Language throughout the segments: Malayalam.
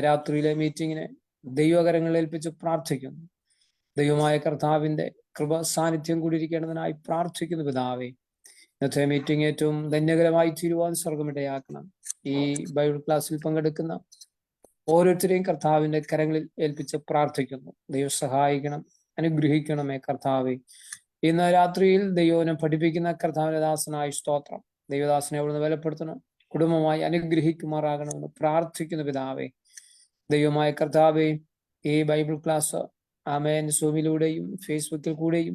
രാത്രിയിലെ മീറ്റിങ്ങിനെ ദൈവകരങ്ങളിൽ ഏൽപ്പിച്ച് പ്രാർത്ഥിക്കുന്നു. ദൈവമായ കർത്താവിന്റെ കൃപ സാന്നിധ്യം കൂടിയിരിക്കേണ്ടതിനായി പ്രാർത്ഥിക്കുന്നു പിതാവേ. ഇന്നത്തെ മീറ്റിംഗ് ഏറ്റവും ധന്യകരമായി തീരുവാൻ സ്വർഗമിടയാക്കണം. ഈ ബൈബിൾ ക്ലാസ്സിൽ പങ്കെടുക്കുന്ന ഓരോരുത്തരെയും കർത്താവിന്റെ കരങ്ങളിൽ ഏൽപ്പിച്ച് പ്രാർത്ഥിക്കുന്നു. ദൈവം സഹായിക്കണം, അനുഗ്രഹിക്കണമേ കർത്താവെ. ഇന്ന് രാത്രിയിൽ ദൈവനെ പഠിപ്പിക്കുന്ന കർത്താവിന്റെ ദാസനായ സ്തോത്രം. ദൈവദാസനെ അവിടുന്ന് ബലപ്പെടുത്തണം, കുടുംബമായി അനുഗ്രഹിക്കുമാറാകണമെന്ന് പ്രാർത്ഥിക്കുന്നു പിതാവേ. ദൈവമായ കർത്താവെ, ഈ ബൈബിൾ ക്ലാസ് ആമേൻ സൂമിലൂടെയും ഫേസ്ബുക്കിൽ കൂടെയും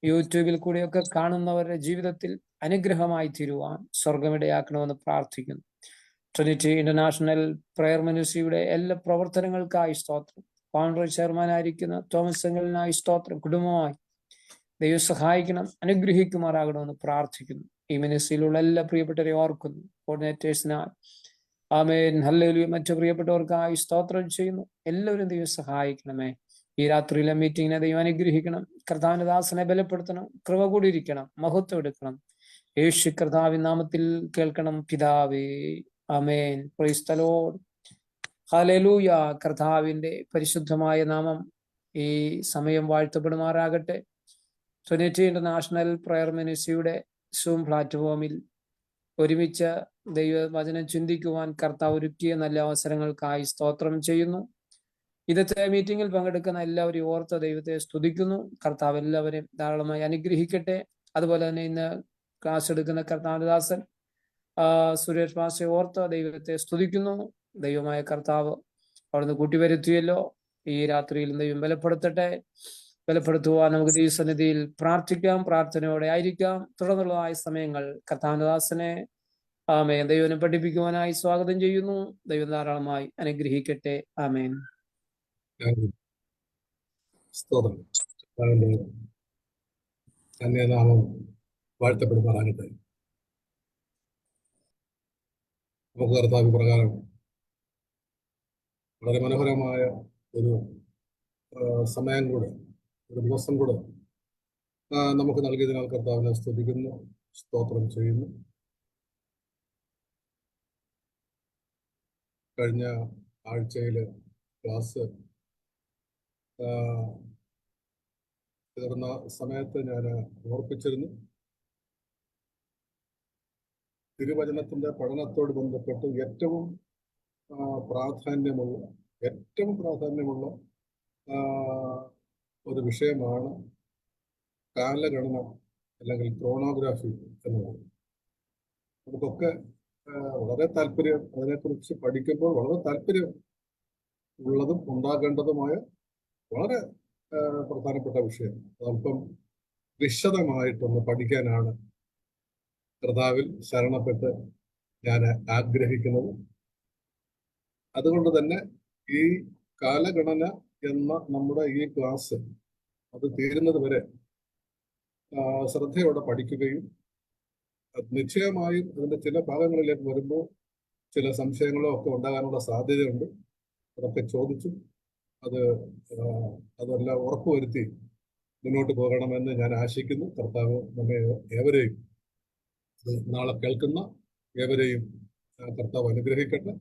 യൂട്യൂബിൽ കൂടെയൊക്കെ കാണുന്നവരുടെ ജീവിതത്തിൽ അനുഗ്രഹമായി തീരുവാൻ സ്വർഗമിടയാക്കണമെന്ന് പ്രാർത്ഥിക്കുന്നു. ട്രിനിറ്റി ഇന്റർനാഷണൽ പ്രയർ മിനിസ്ട്രിയുടെ എല്ലാ പ്രവർത്തനങ്ങൾക്കായി സ്തോത്രം. ഫൗണ്ടർ ചെയർമാനായിരിക്കുന്ന തോമസ് സെങ്കലിനായി സ്തോത്രം. കുടുംബമായി ദൈവം സഹായിക്കണം, അനുഗ്രഹിക്കുമാറാകണമെന്ന് പ്രാർത്ഥിക്കുന്നു. ഈ മിനിസ്ട്രിയിലുള്ള എല്ലാ പ്രിയപ്പെട്ടവരെ ഓർക്കുന്നു. കോർഡിനേറ്റേഴ്സിനായി ആമേൻ ഹല്ലേലൂയ. മറ്റു പ്രിയപ്പെട്ടവർക്കായി സ്തോത്രം ചെയ്യുന്നു. എല്ലാവരും ദൈവം സഹായിക്കണമേ. ഈ രാത്രിയിലെ മീറ്റിങ്ങിനെ ദൈവം അനുഗ്രഹിക്കണം. കർത്താവിന്റെ ദാസനെ ബലപ്പെടുത്തണം, കൃപ കൂടിയിരിക്കണം, മഹത്വം എടുക്കണം. യേശു കർത്താവിൻ നാമത്തിൽ കേൾക്കണം പിതാവേ. ആമേൻ. Praise the lord. ഹല്ലേലൂയ. കർത്താവിന്റെ പരിശുദ്ധമായ നാമം ഈ സമയം വാഴ്ത്തപ്പെടുമാറാകട്ടെ. ട്രിനിറ്റി ഇന്റർനാഷണൽ പ്രയർ മിനിസ്ട്രിയുടെ സൂം പ്ലാറ്റ്ഫോമിൽ ഒരുമിച്ച് ദൈവവചനം ചിന്തിക്കുവാൻ കർത്താവ് ഒരുക്കിയ നല്ല അവസരങ്ങൾക്കായി സ്തോത്രം ചെയ്യുന്നു. ഇന്നത്തെ മീറ്റിംഗിൽ പങ്കെടുക്കുന്ന എല്ലാവരെയും ഓർത്ത് ദൈവത്തെ സ്തുതിക്കുന്നു. കർത്താവ് എല്ലാവരെയും ധാരാളമായി അനുഗ്രഹിക്കട്ടെ. അതുപോലെ തന്നെ ഇന്ന് ക്ലാസ് എടുക്കുന്ന കർത്താവിന്റെ ദാസൻ സുരേഷ് മാസ്റ്ററെ ഓർത്ത് ദൈവത്തെ സ്തുതിക്കുന്നു. ദൈവമായ കർത്താവ് അവിടുന്ന് കൂട്ടിവരുത്തിയല്ലോ. ഈ രാത്രിയിൽ ദൈവം ബലപ്പെടുത്തട്ടെ. ബലപ്പെടുത്തുവാൻ നമുക്ക് ദൈവസന്നിധിയിൽ പ്രാർത്ഥിക്കാം, പ്രാർത്ഥനയോടെ ആയിരിക്കാം. തുടർന്നുള്ളതായ സമയങ്ങൾ കർത്താവിന്റെ ദാസനെ ആമേൻ ദൈവനെ പഠിപ്പിക്കുവാനായി സ്വാഗതം ചെയ്യുന്നു. ദൈവം ധാരാളമായി അനുഗ്രഹിക്കട്ടെ. ആമേൻ. സ്തോത്രം. നാമം വാഴ്ത്തപ്പെടുമാറാകട്ടെ. നമുക്ക് കർത്താവ് പ്രകാരം വളരെ മനോഹരമായ ഒരു സമയം കൂടെ, ഒരു ദിവസം കൂടെ നമുക്ക് നൽകിയതിനാൽ കർത്താവിനെ സ്തുതിക്കുന്നു, സ്തോത്രം ചെയ്യുന്നു. കഴിഞ്ഞ ആഴ്ചയിൽ ക്ലാസ് തീർന്ന സമയത്ത് ഞാൻ ഓർപ്പിച്ചിരുന്നു, തിരുവചനത്തിന്റെ പഠനത്തോട് ബന്ധപ്പെട്ട് ഏറ്റവും പ്രാധാന്യമുള്ള ഒരു വിഷയമാണ് കാലഗണന അല്ലെങ്കിൽ ക്രോണോഗ്രാഫി എന്നുള്ളത്. നമുക്കൊക്കെ വളരെ താല്പര്യം, അതിനെക്കുറിച്ച് പഠിക്കുമ്പോൾ വളരെ താല്പര്യം ഉള്ളതും ഉണ്ടാകേണ്ടതുമായ വളരെ പ്രധാനപ്പെട്ട വിഷയം. അതല്പം വിശദമായിട്ടൊന്ന് പഠിക്കാനാണ് കർത്താവിൽ ശരണപ്പെട്ട് ഞാൻ ആഗ്രഹിക്കുന്നത്. അതുകൊണ്ട് തന്നെ ഈ കാലഗണന എന്ന നമ്മുടെ ഈ ക്ലാസ് അത് തീരുന്നത് വരെ ശ്രദ്ധയോടെ പഠിക്കുകയും നിശ്ചയമായും അതിന്റെ ചില ഭാഗങ്ങളിലേക്ക് വരുമ്പോൾ ചില സംശയങ്ങളോ ഒക്കെ ഉണ്ടാകാനുള്ള സാധ്യതയുണ്ട്. അതൊക്കെ ചോദിച്ചു അതെല്ലാം ഉറപ്പുവരുത്തി മുന്നോട്ട് പോകണമെന്ന് ഞാൻ ആശിക്കുന്നു. കർത്താവ് നമ്മെ ഏവരെയും, നാളെ കേൾക്കുന്ന ഏവരെയും കർത്താവ് അനുഗ്രഹിക്കട്ടെ.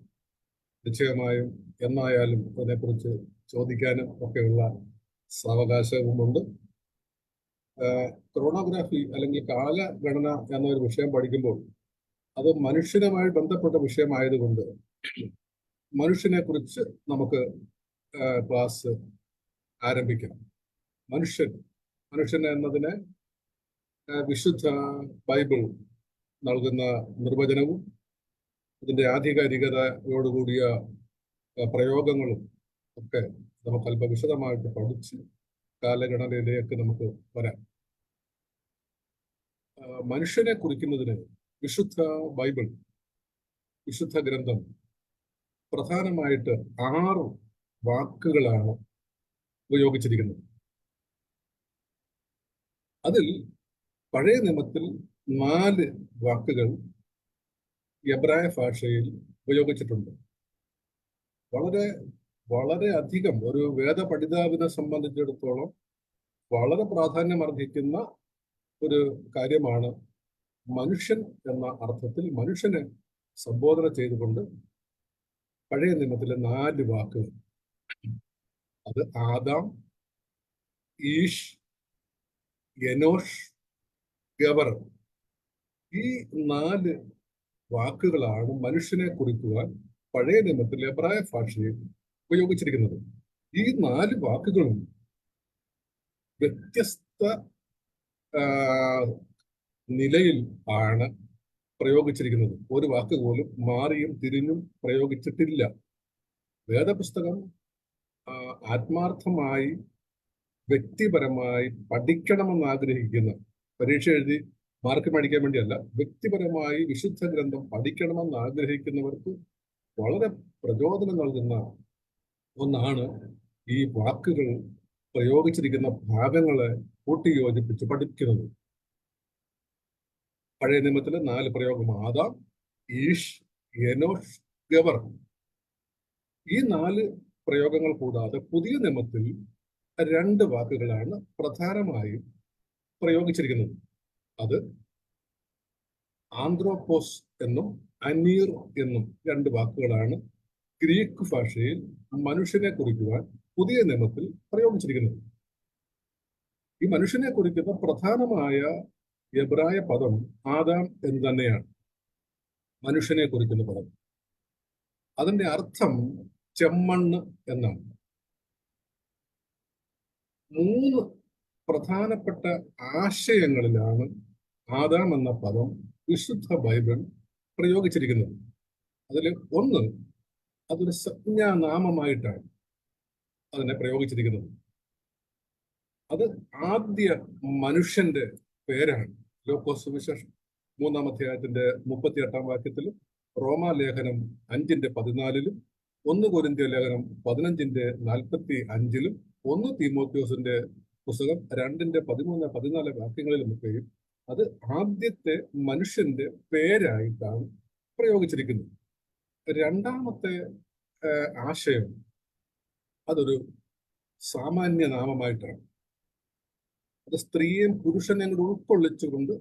നിശ്ചയമായും എന്നായാലും അതിനെക്കുറിച്ച് ചോദിക്കാനും ഒക്കെയുള്ള സാവകാശവുമുണ്ട്. ക്രോണോഗ്രാഫി അല്ലെങ്കിൽ കാലഗണന എന്നൊരു വിഷയം പഠിക്കുമ്പോൾ അത് മനുഷ്യനുമായി ബന്ധപ്പെട്ട വിഷയമായതുകൊണ്ട് മനുഷ്യനെ കുറിച്ച് നമുക്ക് ക്ലാസ് ആരംഭിക്കാം. മനുഷ്യൻ എന്നതിനെ വിശുദ്ധ ബൈബിൾ നൽകുന്ന നിർവചനവും അതിൻ്റെ ആധികാരികതയോടുകൂടിയ പ്രയോഗങ്ങളും ഒക്കെ നമുക്ക് അല്പം വിശദമായിട്ട് പഠിച്ച് കാലഗണനയിലേക്ക് നമുക്ക് വരാം. മനുഷ്യനെ കുറിക്കുന്നതിന് വിശുദ്ധ ബൈബിൾ, വിശുദ്ധ ഗ്രന്ഥം പ്രധാനമായിട്ട് 6 വാക്കുകളാണ് ഉപയോഗിച്ചിരിക്കുന്നത്. അതിൽ പഴയ നിയമത്തിൽ 4 വാക്കുകൾ എബ്രായ ഭാഷയിൽ ഉപയോഗിച്ചിട്ടുണ്ട്. വളരെ അധികം ഒരു വേദപഠിതാവിനെ സംബന്ധിച്ചിടത്തോളം വളരെ പ്രാധാന്യമർഹിക്കുന്ന ഒരു കാര്യമാണ് മനുഷ്യൻ എന്ന അർത്ഥത്തിൽ മനുഷ്യനെ സംബോധന ചെയ്തുകൊണ്ട് പഴയ നിയമത്തിലെ 4 വാക്കുകൾ. അത് ആദാം, ഈഷ്, എനോഷ്, ഗബർ. ഈ 4 വാക്കുകളാണ് മനുഷ്യനെ കുറിക്കുവാൻ പഴയ നിയമത്തിൽ എബ്രായ ഭാഷയിൽ ഉപയോഗിച്ചിരിക്കുന്നത്. ഈ 4 വാക്കുകളും വ്യത്യസ്ത നിലയിൽ ആണ് പ്രയോഗിച്ചിരിക്കുന്നത്. ഒരു വാക്ക് പോലും മാറിയും തിരിഞ്ഞും പ്രയോഗിച്ചിട്ടില്ല. വേദപുസ്തകം ആത്മാർത്ഥമായി വ്യക്തിപരമായി പഠിക്കണമെന്ന് ആഗ്രഹിക്കുന്ന, പരീക്ഷ എഴുതി മാർക്ക് മേടിക്കാൻ വേണ്ടിയല്ല, വ്യക്തിപരമായി വിശുദ്ധ ഗ്രന്ഥം പഠിക്കണമെന്ന് ആഗ്രഹിക്കുന്നവർക്ക് വളരെ പ്രചോദനം നൽകുന്ന ഒന്നാണ് ഈ വാക്കുകൾ പ്രയോഗിച്ചിരിക്കുന്ന ഭാഗങ്ങളെ കൂട്ടിയോജിപ്പിച്ച് പഠിക്കുന്നത്. പഴയ നിയമത്തിലെ 4 പ്രയോഗം: ആദാം, ഈഷ്, എനോഷ്, ഗബർ. ഈ 4 പ്രയോഗങ്ങൾ കൂടാതെ പുതിയ നിയമത്തിൽ 2 വാക്കുകളാണ് പ്രധാനമായും പ്രയോഗിച്ചിരിക്കുന്നത്. അത് ആന്ത്രോപോസ് എന്നും അനീർ എന്നും 2 വാക്കുകളാണ് ഗ്രീക്ക് ഭാഷയിൽ മനുഷ്യനെ കുറിക്കുവാൻ പുതിയ നിയമത്തിൽ പ്രയോഗിച്ചിരിക്കുന്നത്. ഈ മനുഷ്യനെ കുറിക്കുന്ന പ്രധാനമായ എബ്രായ പദം ആദാം എന്ന് തന്നെയാണ്. മനുഷ്യനെ കുറിക്കുന്ന പദം, അതിന്റെ അർത്ഥം ചെമ്മണ്ണ് എന്നാണ്. 3 പ്രധാനപ്പെട്ട ആശയങ്ങളിലാണ് ആദാം എന്ന പദം വിശുദ്ധ ബൈബിൾ പ്രയോഗിച്ചിരിക്കുന്നത്. അതിൽ ഒന്ന്, അതൊരു സംജ്ഞാനാമമായിട്ടാണ് അതിനെ പ്രയോഗിച്ചിരിക്കുന്നത്. അത് ആദ്യ മനുഷ്യന്റെ പേരാണ്. ലൂക്കോസ് സുവിശേഷം 3-ാം അധ്യായത്തിന്റെ 38-ാം വാക്യത്തിലും, റോമാലേഖനം 5:14-ലും, 1 കൊരിന്ത്യർ ലേഖനം 15:45-ലും, 1 തീമോഥെയോസിന്റെ പുസ്തകം 2:13-14 വാക്യങ്ങളിലുമൊക്കെയും അത് ആദ്യത്തെ മനുഷ്യന്റെ പേരായിട്ടാണ് പ്രയോഗിച്ചിരിക്കുന്നത്. രണ്ടാമത്തെ ആശയം അതൊരു സാമാന്യ നാമമായിട്ടാണ്. അത് സ്ത്രീയെയും പുരുഷനെയും കൂടെ ഉൾക്കൊള്ളിച്ചുകൊണ്ട്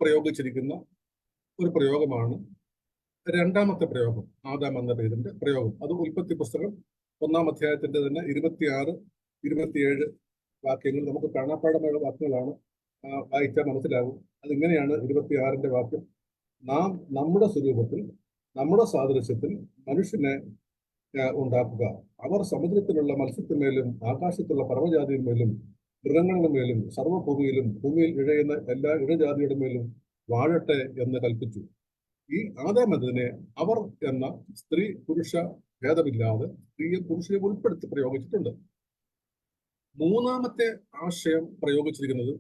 പ്രയോഗിച്ചിരിക്കുന്ന ഒരു പ്രയോഗമാണ് രണ്ടാമത്തെ പ്രയോഗം, ആദാം എന്ന പേരിന്റെ പ്രയോഗം. അത് ഉൽപ്പത്തി പുസ്തകം 1-ാം അധ്യായത്തിന്റെ തന്നെ 26-27 വാക്യങ്ങൾ നമുക്ക് കാണാപ്പാടമായ വാക്യങ്ങളാണ്. വായിച്ചാൽ മനസ്സിലാകും. അതിങ്ങനെയാണ് 26-ന്റെ വാക്യം: നാം നമ്മുടെ സ്വരൂപത്തിൽ നമ്മുടെ സാദൃശ്യത്തിൽ മനുഷ്യനെ ഉണ്ടാക്കുക. അവർ സമുദ്രത്തിലുള്ള മത്സ്യത്തിന്മേലും ആകാശത്തുള്ള പർവ്വജാതിന്മേലും മൃഗങ്ങളുടെ മേലും സർവ്വഭൂമിയിലും ഭൂമിയിൽ ഇഴയുന്ന എല്ലാ ഇഴജാതിയുടെ മേലും വാഴട്ടെ എന്ന് കൽപ്പിച്ചു. ഈ ആദാം എന്നതിനെ അവർ എന്ന സ്ത്രീ പുരുഷ ഭേദമില്ലാതെ സ്ത്രീയെ പുരുഷനെ ഉൾപ്പെടുത്തി പ്രയോഗിച്ചിട്ടുണ്ട്. മൂന്നാമത്തെ ആശയം പ്രയോഗിച്ചിരിക്കുന്നത്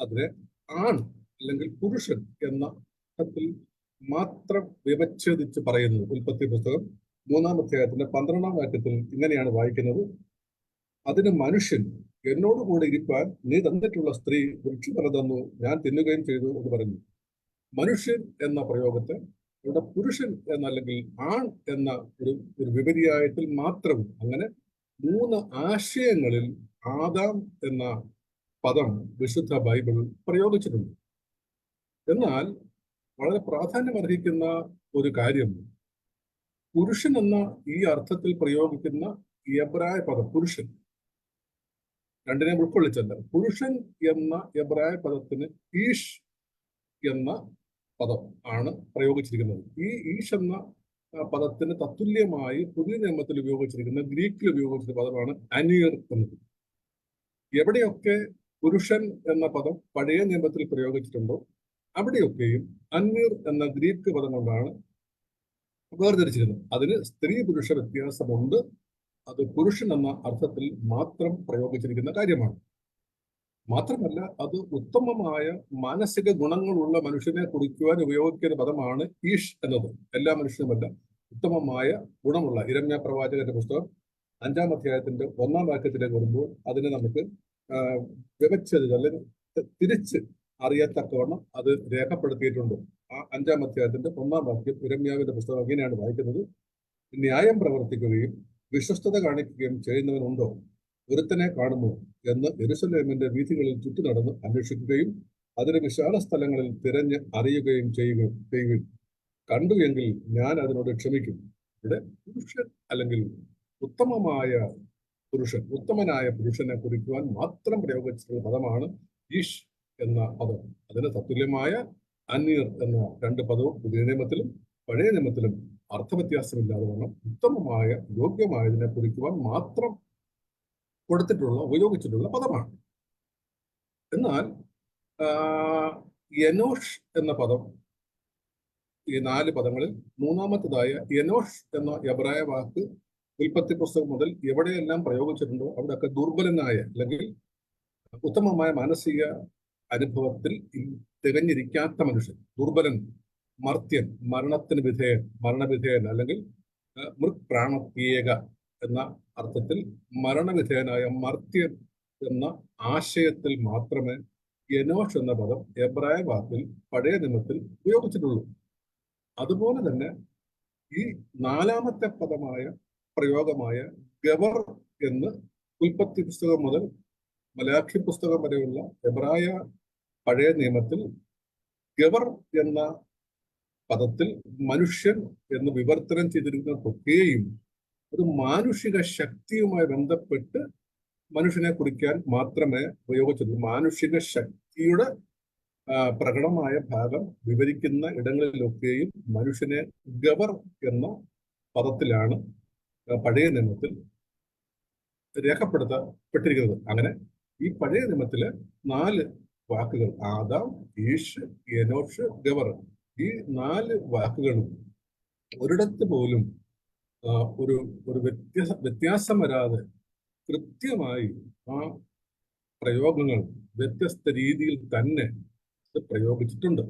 അതിനെ ആൺ അല്ലെങ്കിൽ പുരുഷൻ എന്ന അർത്ഥത്തിൽ മാത്രം വിവച്ഛേദിച്ച് പറയുന്നത്. ഉൽപ്പത്തി പുസ്തകം 3-ാം അധ്യായത്തിന്റെ 12-ാം വാക്യത്തിൽ ഇങ്ങനെയാണ് വായിക്കുന്നത്: അതിന് മനുഷ്യൻ എന്നോടുകൂടെ ഇരിപ്പാൻ നീ തന്നിട്ടുള്ള സ്ത്രീ വൃക്ഷഫലം തന്നു, ഞാൻ തിന്നുകയും ചെയ്തു എന്ന് പറഞ്ഞു. മനുഷ്യൻ എന്ന പ്രയോഗത്തെ ഇവിടെ പുരുഷൻ എന്നല്ലെങ്കിൽ ആൺ എന്ന ഒരു വിപര്യായത്തിൽ മാത്രം, അങ്ങനെ 3 ആശയങ്ങളിൽ ആദാം എന്ന പദം വിശുദ്ധ ബൈബിൾ പ്രയോഗിച്ചിട്ടുണ്ട്. എന്നാൽ വളരെ പ്രാധാന്യം അർഹിക്കുന്ന ഒരു കാര്യം, പുരുഷൻ എന്ന ഈ അർത്ഥത്തിൽ പ്രയോഗിക്കുന്ന എബ്രായ പദം പുരുഷൻ, രണ്ടിനെ ഉൾക്കൊള്ളിച്ചല്ല. പുരുഷൻ എന്ന എബ്രായ പദത്തിന് ഈഷ് എന്ന പദം ആണ് പ്രയോഗിച്ചിരിക്കുന്നത്. ഈ ഈഷ് എന്ന പദത്തിന് തത്തുല്യമായി പുതിയ നിയമത്തിൽ ഉപയോഗിച്ചിരിക്കുന്ന, ഗ്രീക്കിൽ ഉപയോഗിച്ചിരുന്ന പദമാണ് അനീർ എന്നത്. എവിടെയൊക്കെ പുരുഷൻ എന്ന പദം പഴയ നിയമത്തിൽ പ്രയോഗിച്ചിട്ടുണ്ടോ അവിടെയൊക്കെയും അന്നീർ എന്ന ഗ്രീക്ക് പദം കൊണ്ടാണ് വേർതിരിച്ചിരുന്നത്. അതിന് സ്ത്രീ പുരുഷ വ്യത്യാസമുണ്ട്. അത് പുരുഷൻ എന്ന അർത്ഥത്തിൽ മാത്രം പ്രയോഗിച്ചിരിക്കുന്ന കാര്യമാണ്. മാത്രമല്ല, അത് ഉത്തമമായ മാനസിക ഗുണങ്ങളുള്ള മനുഷ്യനെ കുറിക്കുവാൻ ഉപയോഗിക്കുന്ന പദമാണ് ഈഷ് എന്നത്. എല്ലാ മനുഷ്യനുമല്ല, ഉത്തമമായ ഗുണമുള്ള. ഇരമ്യാ പ്രവാചകന്റെ പുസ്തകം 5-ാം അധ്യായത്തിന്റെ 1-ാം വാക്യത്തിലേക്ക് വരുമ്പോൾ അതിനെ നമുക്ക് വിവച്ഛേദിച്ച് അല്ലെങ്കിൽ തിരിച്ച് അറിയത്തക്കവണ്ണം അത് രേഖപ്പെടുത്തിയിട്ടുണ്ട്. ആ 5-ാം അധ്യായത്തിന്റെ 1-ാം വാക്യം ഇരമ്യാവിന്റെ പുസ്തകം ഇങ്ങനെയാണ് വായിക്കുന്നത്: ന്യായം പ്രവർത്തിക്കുകയും വിശ്വസ്തത കാണിക്കുകയും ചെയ്യുന്നവനുണ്ടോ? ഒരുത്തനെ കാണുമോ എന്ന് യെരൂശലേമിന്റെ വീഥികളിൽ ചുറ്റി നടന്ന് അന്വേഷിക്കുകയും അതിന് വിശാല സ്ഥലങ്ങളിൽ തിരഞ്ഞ് അറിയുകയും ചെയ്യുകയും കണ്ടു എങ്കിൽ ഞാൻ അതിനോട് ക്ഷമിക്കും. ഇവിടെ പുരുഷൻ അല്ലെങ്കിൽ ഉത്തമമായ പുരുഷൻ, ഉത്തമനായ പുരുഷനെ കുറിക്കുവാൻ മാത്രം പ്രയോഗിച്ചിട്ടുള്ള പദമാണ് ഈഷ് എന്ന പദം. അതിന് തത്തുല്യമായ അനീർ എന്ന രണ്ട് പദവും പുതിയ നിയമത്തിലും പഴയ നിയമത്തിലും അർത്ഥവ്യത്യാസമില്ലാതെ വണ്ണം ഉത്തമമായ, യോഗ്യമായതിനെ കുറിക്കുവാൻ മാത്രം ഉപയോഗിച്ചിട്ടുള്ള പദമാണ്. എന്നാൽ എനോഷ് എന്ന പദം, ഈ 4 പദങ്ങളിൽ മൂന്നാമത്തേതായ എനോഷ് എന്ന എബ്രായ വാക്ക് ഉൽപ്പത്തി പുസ്തകം മുതൽ എവിടെയെല്ലാം പ്രയോഗിച്ചിട്ടുണ്ടോ അവിടെയൊക്കെ ദുർബലനായ അല്ലെങ്കിൽ ഉത്തമമായ മാനസിക അനുഭവത്തിൽ തികഞ്ഞിരിക്കാത്ത മനുഷ്യൻ, ദുർബലൻ, മർത്യൻ, മരണവിധേയൻ അല്ലെങ്കിൽ മൃത്പ്രാണത്യേക എന്ന അർത്ഥത്തിൽ മരണവിധേയനായ മർത്യൻ എന്ന ആശയത്തിൽ മാത്രമേ എനോഷ് എന്ന പദം എബ്രായ വാക്കിൽ പഴയ നിയമത്തിൽ ഉപയോഗിച്ചിട്ടുള്ളൂ. അതുപോലെ തന്നെ ഈ 4ാമത്തെ പ്രയോഗമായ ഗവർ എന്ന് ഉൽപ്പത്തി പുസ്തകം മുതൽ മലാഖി പുസ്തകം വരെയുള്ള എബ്രായ പഴയ നിയമത്തിൽ ഗവർ എന്ന പദത്തിൽ മനുഷ്യൻ എന്ന് വിവർത്തനം ചെയ്തിരിക്കുന്നതൊക്കെയും ഒരു മാനുഷിക ശക്തിയുമായി ബന്ധപ്പെട്ട് മനുഷ്യനെ കുറിക്കാൻ മാത്രമേ ഉപയോഗിച്ചിട്ടുള്ളൂ. മാനുഷിക ശക്തിയുടെ പ്രകടമായ ഭാഗം വിവരിക്കുന്ന ഇടങ്ങളിലൊക്കെയും മനുഷ്യനെ ഗവർ എന്ന പദത്തിലാണ് പഴയ നിയമത്തിൽ രേഖപ്പെടുത്തപ്പെട്ടിരിക്കുന്നത്. അങ്ങനെ ഈ പഴയ നിയമത്തിലെ 4 വാക്കുകൾ ആദാം, ഈഷ്, എനോഷ്, ഗവർ, ഈ 4 വാക്കുകളും ഒരിടത്ത് പോലും ഒരു വ്യത്യാസം വരാതെ കൃത്യമായി ആ പ്രയോഗങ്ങൾ വ്യത്യസ്ത രീതിയിൽ തന്നെ പ്രയോഗിച്ചിട്ടുണ്ട്.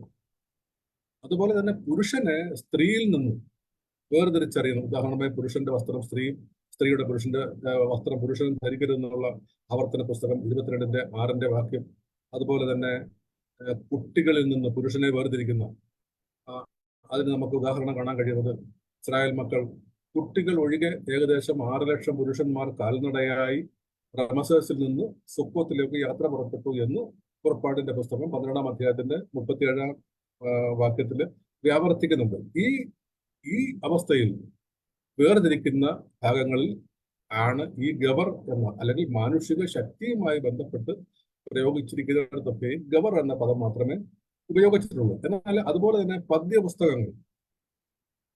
അതുപോലെ തന്നെ പുരുഷനെ സ്ത്രീയിൽ നിന്ന് വേർതിരിച്ചറിയുന്നു. ഉദാഹരണമായി പുരുഷന്റെ വസ്ത്രം സ്ത്രീയുടെ പുരുഷന്റെ വസ്ത്രം പുരുഷൻ ധരിക്കരുതെന്നുള്ള ആവർത്തന പുസ്തകം 22:6 വാക്യം. അതുപോലെ തന്നെ കുട്ടികളിൽ നിന്ന് പുരുഷനെ വേർതിരിക്കുന്ന അതിന് നമുക്ക് ഉദാഹരണം കാണാൻ കഴിയുന്നത് ഇസ്രായേൽ മക്കൾ കുട്ടികൾ ഒഴികെ ഏകദേശം 6 ലക്ഷം പുരുഷന്മാർ കാൽനടയായി റമസേസിൽ നിന്ന് സുക്കോത്തിലേക്ക് യാത്ര പുറപ്പെട്ടു എന്ന് പുറപ്പാടിന്റെ പുസ്തകം 12-ാം അധ്യായത്തിന്റെ 37-ാം വാക്യത്തിൽ വ്യാവർത്തിക്കുന്നുണ്ട്. ഈ അവസ്ഥയിൽ വേർതിരിക്കുന്ന ഭാഗങ്ങളിൽ ആണ് ഈ ഗവർ എന്ന അല്ലെങ്കിൽ മാനുഷിക ശക്തിയുമായി ബന്ധപ്പെട്ട് പ്രയോഗിച്ചിരിക്കുന്നിടത്തൊക്കെ ഗവർ എന്ന പദം മാത്രമേ ഉപയോഗിച്ചിട്ടുള്ളൂ. എന്നാൽ അതുപോലെ തന്നെ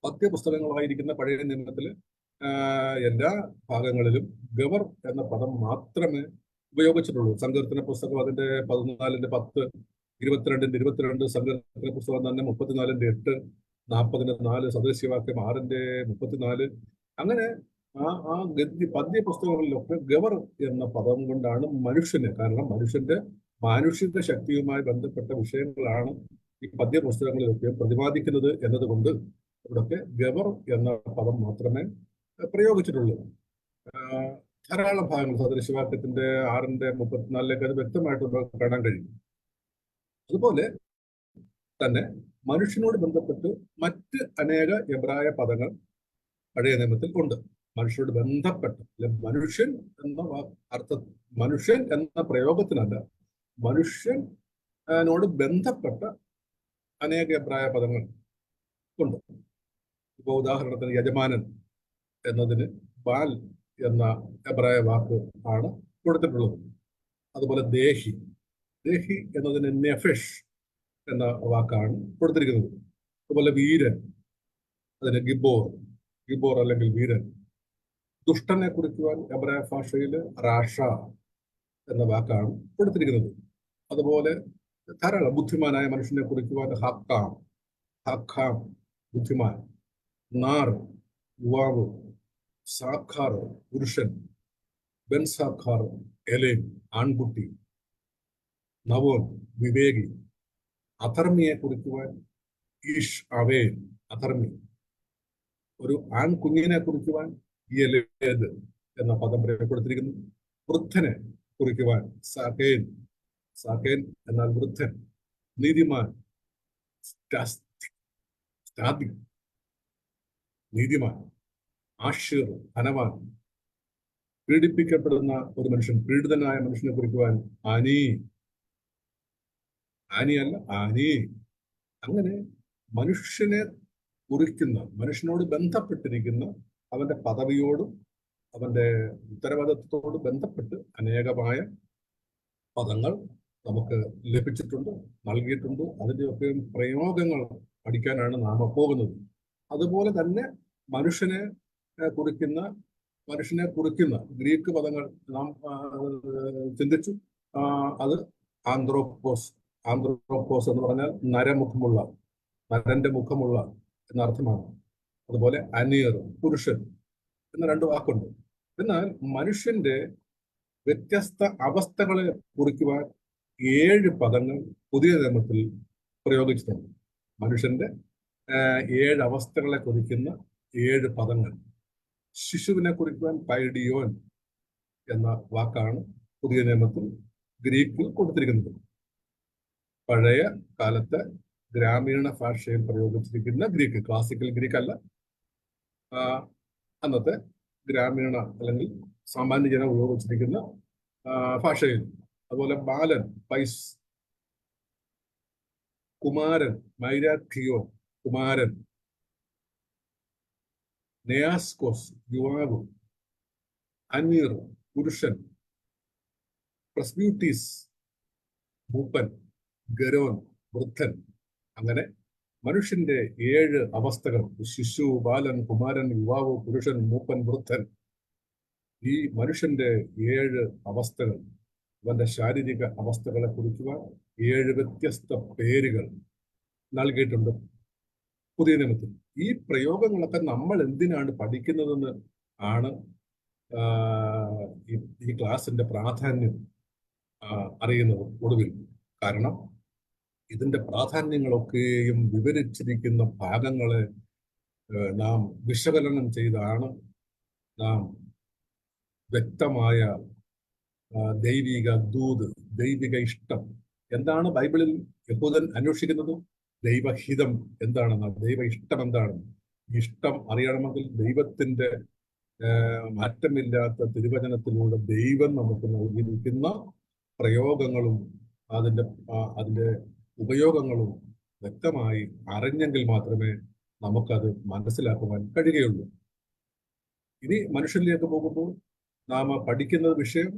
പദ്യപുസ്തകങ്ങളായിരിക്കുന്ന പഴയ നിയമത്തില് എല്ലാ ഭാഗങ്ങളിലും ഗവർ എന്ന പദം മാത്രമേ ഉപയോഗിച്ചിട്ടുള്ളൂ. സങ്കീർത്തന പുസ്തകം അതിന്റെ 14:10, 22:22, സങ്കീർത്തന പുസ്തകം തന്നെ 34:8, 40:4, സദൃശ്യവാക്യം 6:34. അങ്ങനെ ആ പദ്യ പുസ്തകങ്ങളിലൊക്കെ ഗവർ എന്ന പദം കൊണ്ടാണ് മനുഷ്യന്, കാരണം മനുഷ്യന്റെ മാനുഷിക ശക്തിയുമായി ബന്ധപ്പെട്ട വിഷയങ്ങളാണ് ഈ പദ്യ പുസ്തകങ്ങളിലൊക്കെ പ്രതിപാദിക്കുന്നത് എന്നതുകൊണ്ട് ഇവിടൊക്കെ ഗവർ എന്ന പദം മാത്രമേ പ്രയോഗിച്ചിട്ടുള്ളൂ. ധാരാളം ഭാഗങ്ങൾ സദൃശ്യവാക്യത്തിന്റെ 6:34 അത് വ്യക്തമായിട്ട് കാണാൻ കഴിയും. അതുപോലെ തന്നെ മനുഷ്യനോട് ബന്ധപ്പെട്ട് മറ്റ് അനേക എബ്രായ പദങ്ങൾ പഴയ നിയമത്തിൽ ഉണ്ട്. മനുഷ്യനോട് ബന്ധപ്പെട്ട് മനുഷ്യൻ എന്ന പ്രയോഗത്തിനല്ല, മനുഷ്യനോട് ബന്ധപ്പെട്ട അനേക എബ്രായ പദങ്ങൾ ഉണ്ട്. ഇപ്പൊ ഉദാഹരണത്തിന് യജമാനൻ എന്നതിന് ബാൽ എന്ന എബ്രായ വാക്ക് ആണ് കൊടുത്തിട്ടുള്ളത്. അതുപോലെ ദേഹി എന്നതിന് നെഫെഷ് എന്ന വാക്കാണ് കൊടുത്തിരിക്കുന്നത്. അതുപോലെ വീരൻ, അതിന് ഗിബോർ അല്ലെങ്കിൽ വീരൻ. ദുഷ്ടനെ കുറിക്കുവാൻ എബ്രായ ഭാഷയിൽ റാഷ എന്ന വാക്കാണ് കൊടുത്തിരിക്കുന്നത്. അതുപോലെ ധാരാളം ബുദ്ധിമാനായ മനുഷ്യനെ കുറിക്കുവാൻ ഹക്കാം ബുദ്ധിമാൻ, നാർ യുവാവ്, സാഖാർ പുരുഷൻ, ബെൻസാഖാർ എലേം ആൺകുട്ടി, നവോൻ വിവേകി, അധർമ്മിയെ കുറിക്കുവാൻ ഈഷ് അവേൻ അധർമ്മി, ഒരു ആൺകുഞ്ഞിനെ കുറിക്കുവാൻ യലേദ് എന്ന പദം പ്രയോഗപ്പെടുത്തിയിരിക്കുന്നു. വൃദ്ധനെ കുറിക്കുവാൻ സാഖേൻ എന്നാൽ വൃദ്ധൻ, നീതിമാൻ നീതിമാൻ, ആഷിർ ധനവാൻ, പീഡിപ്പിക്കപ്പെടുന്ന ഒരു മനുഷ്യൻ, പീഡിതനായ മനുഷ്യനെ കുറിക്കുവാൻ ആനി. അങ്ങനെ മനുഷ്യനെ കുറിക്കുന്ന, മനുഷ്യനോട് ബന്ധപ്പെട്ടിരിക്കുന്ന അവന്റെ പദവിയോടും അവന്റെ ഉത്തരവാദിത്വത്തോട് ബന്ധപ്പെട്ട് അനേകമായ പദങ്ങൾ നമുക്ക് ലഭിച്ചിട്ടുണ്ട്, നൽകിയിട്ടുണ്ട്. അതിൻ്റെയൊക്കെ പ്രയോഗങ്ങൾ പഠിക്കാനാണ് നാം പോകുന്നത്. അതുപോലെ തന്നെ മനുഷ്യനെ കുറിക്കുന്ന ഗ്രീക്ക് പദങ്ങൾ നാം ചിന്തിച്ചു. അത് ആന്ത്രോപ്പോസ് എന്ന് പറഞ്ഞാൽ നരന്റെ മുഖമുള്ള എന്നർത്ഥമാണ്. അതുപോലെ അനിയർ, പുരുഷൻ എന്ന 2 വാക്കുണ്ട്. എന്നാൽ മനുഷ്യന്റെ വ്യത്യസ്ത അവസ്ഥകളെ കുറിക്കുവാൻ 7 പദങ്ങൾ പുതിയ നിയമത്തിൽ പ്രയോഗിച്ചിട്ടുണ്ട്. മനുഷ്യന്റെ 7 അവസ്ഥകളെ കുറിക്കുന്ന 7 പദങ്ങൾ. ശിശുവിനെ കുറിക്കുവാൻ പൈഡിയോൻ എന്ന വാക്കാണ് പുതിയ നിയമത്തിൽ ഗ്രീക്കിൽ കൊടുത്തിരിക്കുന്നത്. പഴയ കാലത്തെ ഗ്രാമീണ ഭാഷയിൽ പ്രയോഗിച്ചിരിക്കുന്ന ഗ്രീക്ക്, ക്ലാസിക്കൽ ഗ്രീക്ക് അല്ല, അന്നത്തെ ഗ്രാമീണ അല്ലെങ്കിൽ സാമാന്യ ജനം ഉപയോഗിച്ചിരിക്കുന്ന ഭാഷയിൽ. അതുപോലെ ബാലൻ, പൈസ്, കുമാരൻ, മൈരാഥിയോൻ, കുമാരൻ, നെയാസ്കോസ്, യുവാവ്, അനീർ, പുരുഷൻ, പ്രസ്ബ്യൂട്ടീസ്, മൂപ്പൻ, ഗരോൻ, വൃദ്ധൻ. അങ്ങനെ മനുഷ്യന്റെ 7 അവസ്ഥകൾ, ശിശു, ബാലൻ, കുമാരൻ, യുവാവ്, പുരുഷൻ, മൂപ്പൻ, വൃദ്ധൻ. ഈ മനുഷ്യന്റെ 7 അവസ്ഥകൾ, അവന്റെ ശാരീരിക അവസ്ഥകളെ കുറിക്കുവാൻ 7 വ്യത്യസ്ത പേരുകൾ നൽകിയിട്ടുണ്ട് പുതിയ നിയമത്തിൽ. ഈ പ്രയോഗങ്ങളൊക്കെ നമ്മൾ എന്തിനാണ് പഠിക്കുന്നതെന്ന് ആണ് ഈ ക്ലാസിന്റെ പ്രാധാന്യം അറിയുന്നത് ഒടുവിൽ. കാരണം ഇതിന്റെ പ്രാധാന്യങ്ങളൊക്കെയും വിവരിച്ചിരിക്കുന്ന ഭാഗങ്ങളെ നാം വിശകലനം ചെയ്താണ് നാം വ്യക്തമായ ദൈവിക ദൂത്, ദൈവിക ഇഷ്ടം എന്താണ് ബൈബിളിൽ യഹൂദൻ അന്വേഷിക്കുന്നത്, ദൈവഹിതം എന്താണെന്ന്, ദൈവ ഇഷ്ടം എന്താണെന്ന്. ഇഷ്ടം അറിയണമെങ്കിൽ ദൈവത്തിന്റെ മാറ്റമില്ലാത്ത തിരുവചനത്തിലൂടെ ദൈവം നമുക്ക് നൽകിയിരിക്കുന്ന പ്രയോഗങ്ങളും അതിന്റെ ഉപയോഗങ്ങളും വ്യക്തമായി അറിഞ്ഞെങ്കിൽ മാത്രമേ നമുക്കത് മനസ്സിലാക്കുവാൻ കഴിയുകയുള്ളൂ. ഇനി മനുഷ്യനിലേക്ക് പോകുമ്പോൾ നാം പഠിക്കുന്ന വിഷയം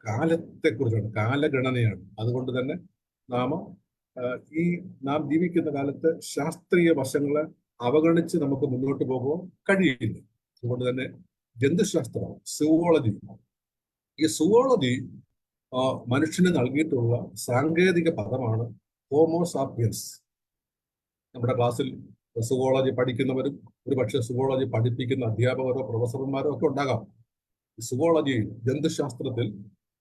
കാലത്തെക്കുറിച്ചാണ്, കാലഗണനയാണ്. അതുകൊണ്ട് തന്നെ നാം ജീവിക്കുന്ന കാലത്ത് ശാസ്ത്രീയ വശങ്ങളെ അവഗണിച്ച് നമുക്ക് മുന്നോട്ട് പോകാൻ കഴിയില്ല. അതുകൊണ്ട് തന്നെ ജന്തുശാസ്ത്രം, സുവോളജി, ഈ സുവോളജി മനുഷ്യന് നൽകിയിട്ടുള്ള സാങ്കേതിക പദമാണ് ഹോമോസാപ്പിയൻസ്. നമ്മുടെ ക്ലാസ്സിൽ സുവോളജി പഠിക്കുന്നവരും ഒരുപക്ഷെ സുവോളജി പഠിപ്പിക്കുന്ന അധ്യാപകരോ പ്രൊഫസർമാരോ ഒക്കെ ഉണ്ടാകാം. സുവോളജി, ജന്തുശാസ്ത്രത്തിൽ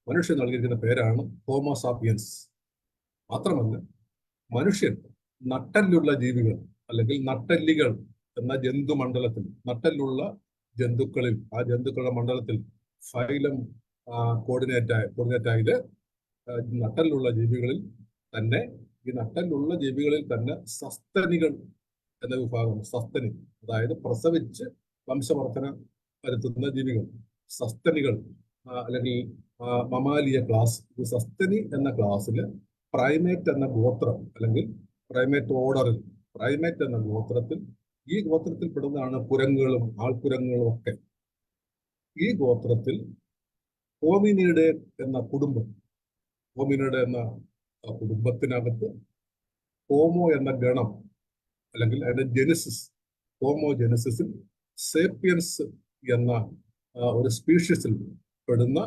മനുഷ്യൻ നൽകിയിരിക്കുന്ന പേരാണ് ഹോമോസാപ്പിയൻസ്. മാത്രമല്ല, മനുഷ്യൻ നട്ടെല്ലുള്ള ജീവികൾ അല്ലെങ്കിൽ നട്ടെല്ലികൾ എന്ന ജന്തുമണ്ഡലത്തിൽ, നട്ടെല്ലുള്ള ജന്തുക്കളിൽ, ആ ജന്തുക്കളുടെ മണ്ഡലത്തിൽ ഫൈലം കോർഡിനേറ്റായില് നട്ടെല്ലുള്ള ജീവികളിൽ തന്നെ, ഈ നട്ടെല്ലുള്ള ജീവികളിൽ തന്നെ സസ്തനികൾ എന്ന വിഭാഗം, സസ്തനി അതായത് പ്രസവിച്ച് വംശവർധന വരുത്തുന്ന ജീവികൾ, സസ്തനികൾ അല്ലെങ്കിൽ മമാലിയ ക്ലാസ്. ഈ സസ്തനി എന്ന ക്ലാസ്സില് പ്രൈമേറ്റ് എന്ന ഗോത്രം അല്ലെങ്കിൽ പ്രൈമേറ്റ് ഓർഡറിൽ, പ്രൈമേറ്റ് എന്ന ഗോത്രത്തിൽ, ഈ ഗോത്രത്തിൽ പെടുന്നതാണ് കുരങ്ങുകളും ആൾക്കുരങ്ങുകളും ഒക്കെ. ഈ ഗോത്രത്തിൽ ഹോമിനിയുടെ എന്ന കുടുംബം, ഹോമിനിയുടെ എന്ന കുടുംബത്തിനകത്ത് ഹോമോ എന്ന ഗണം അല്ലെങ്കിൽ അതിന്റെ ജെനിസിസ്, ഹോമോ ജെനിസിസിൽ സേപ്പിയൻസ് എന്ന ഒരു സ്പീഷ്യസിൽ പെടുന്ന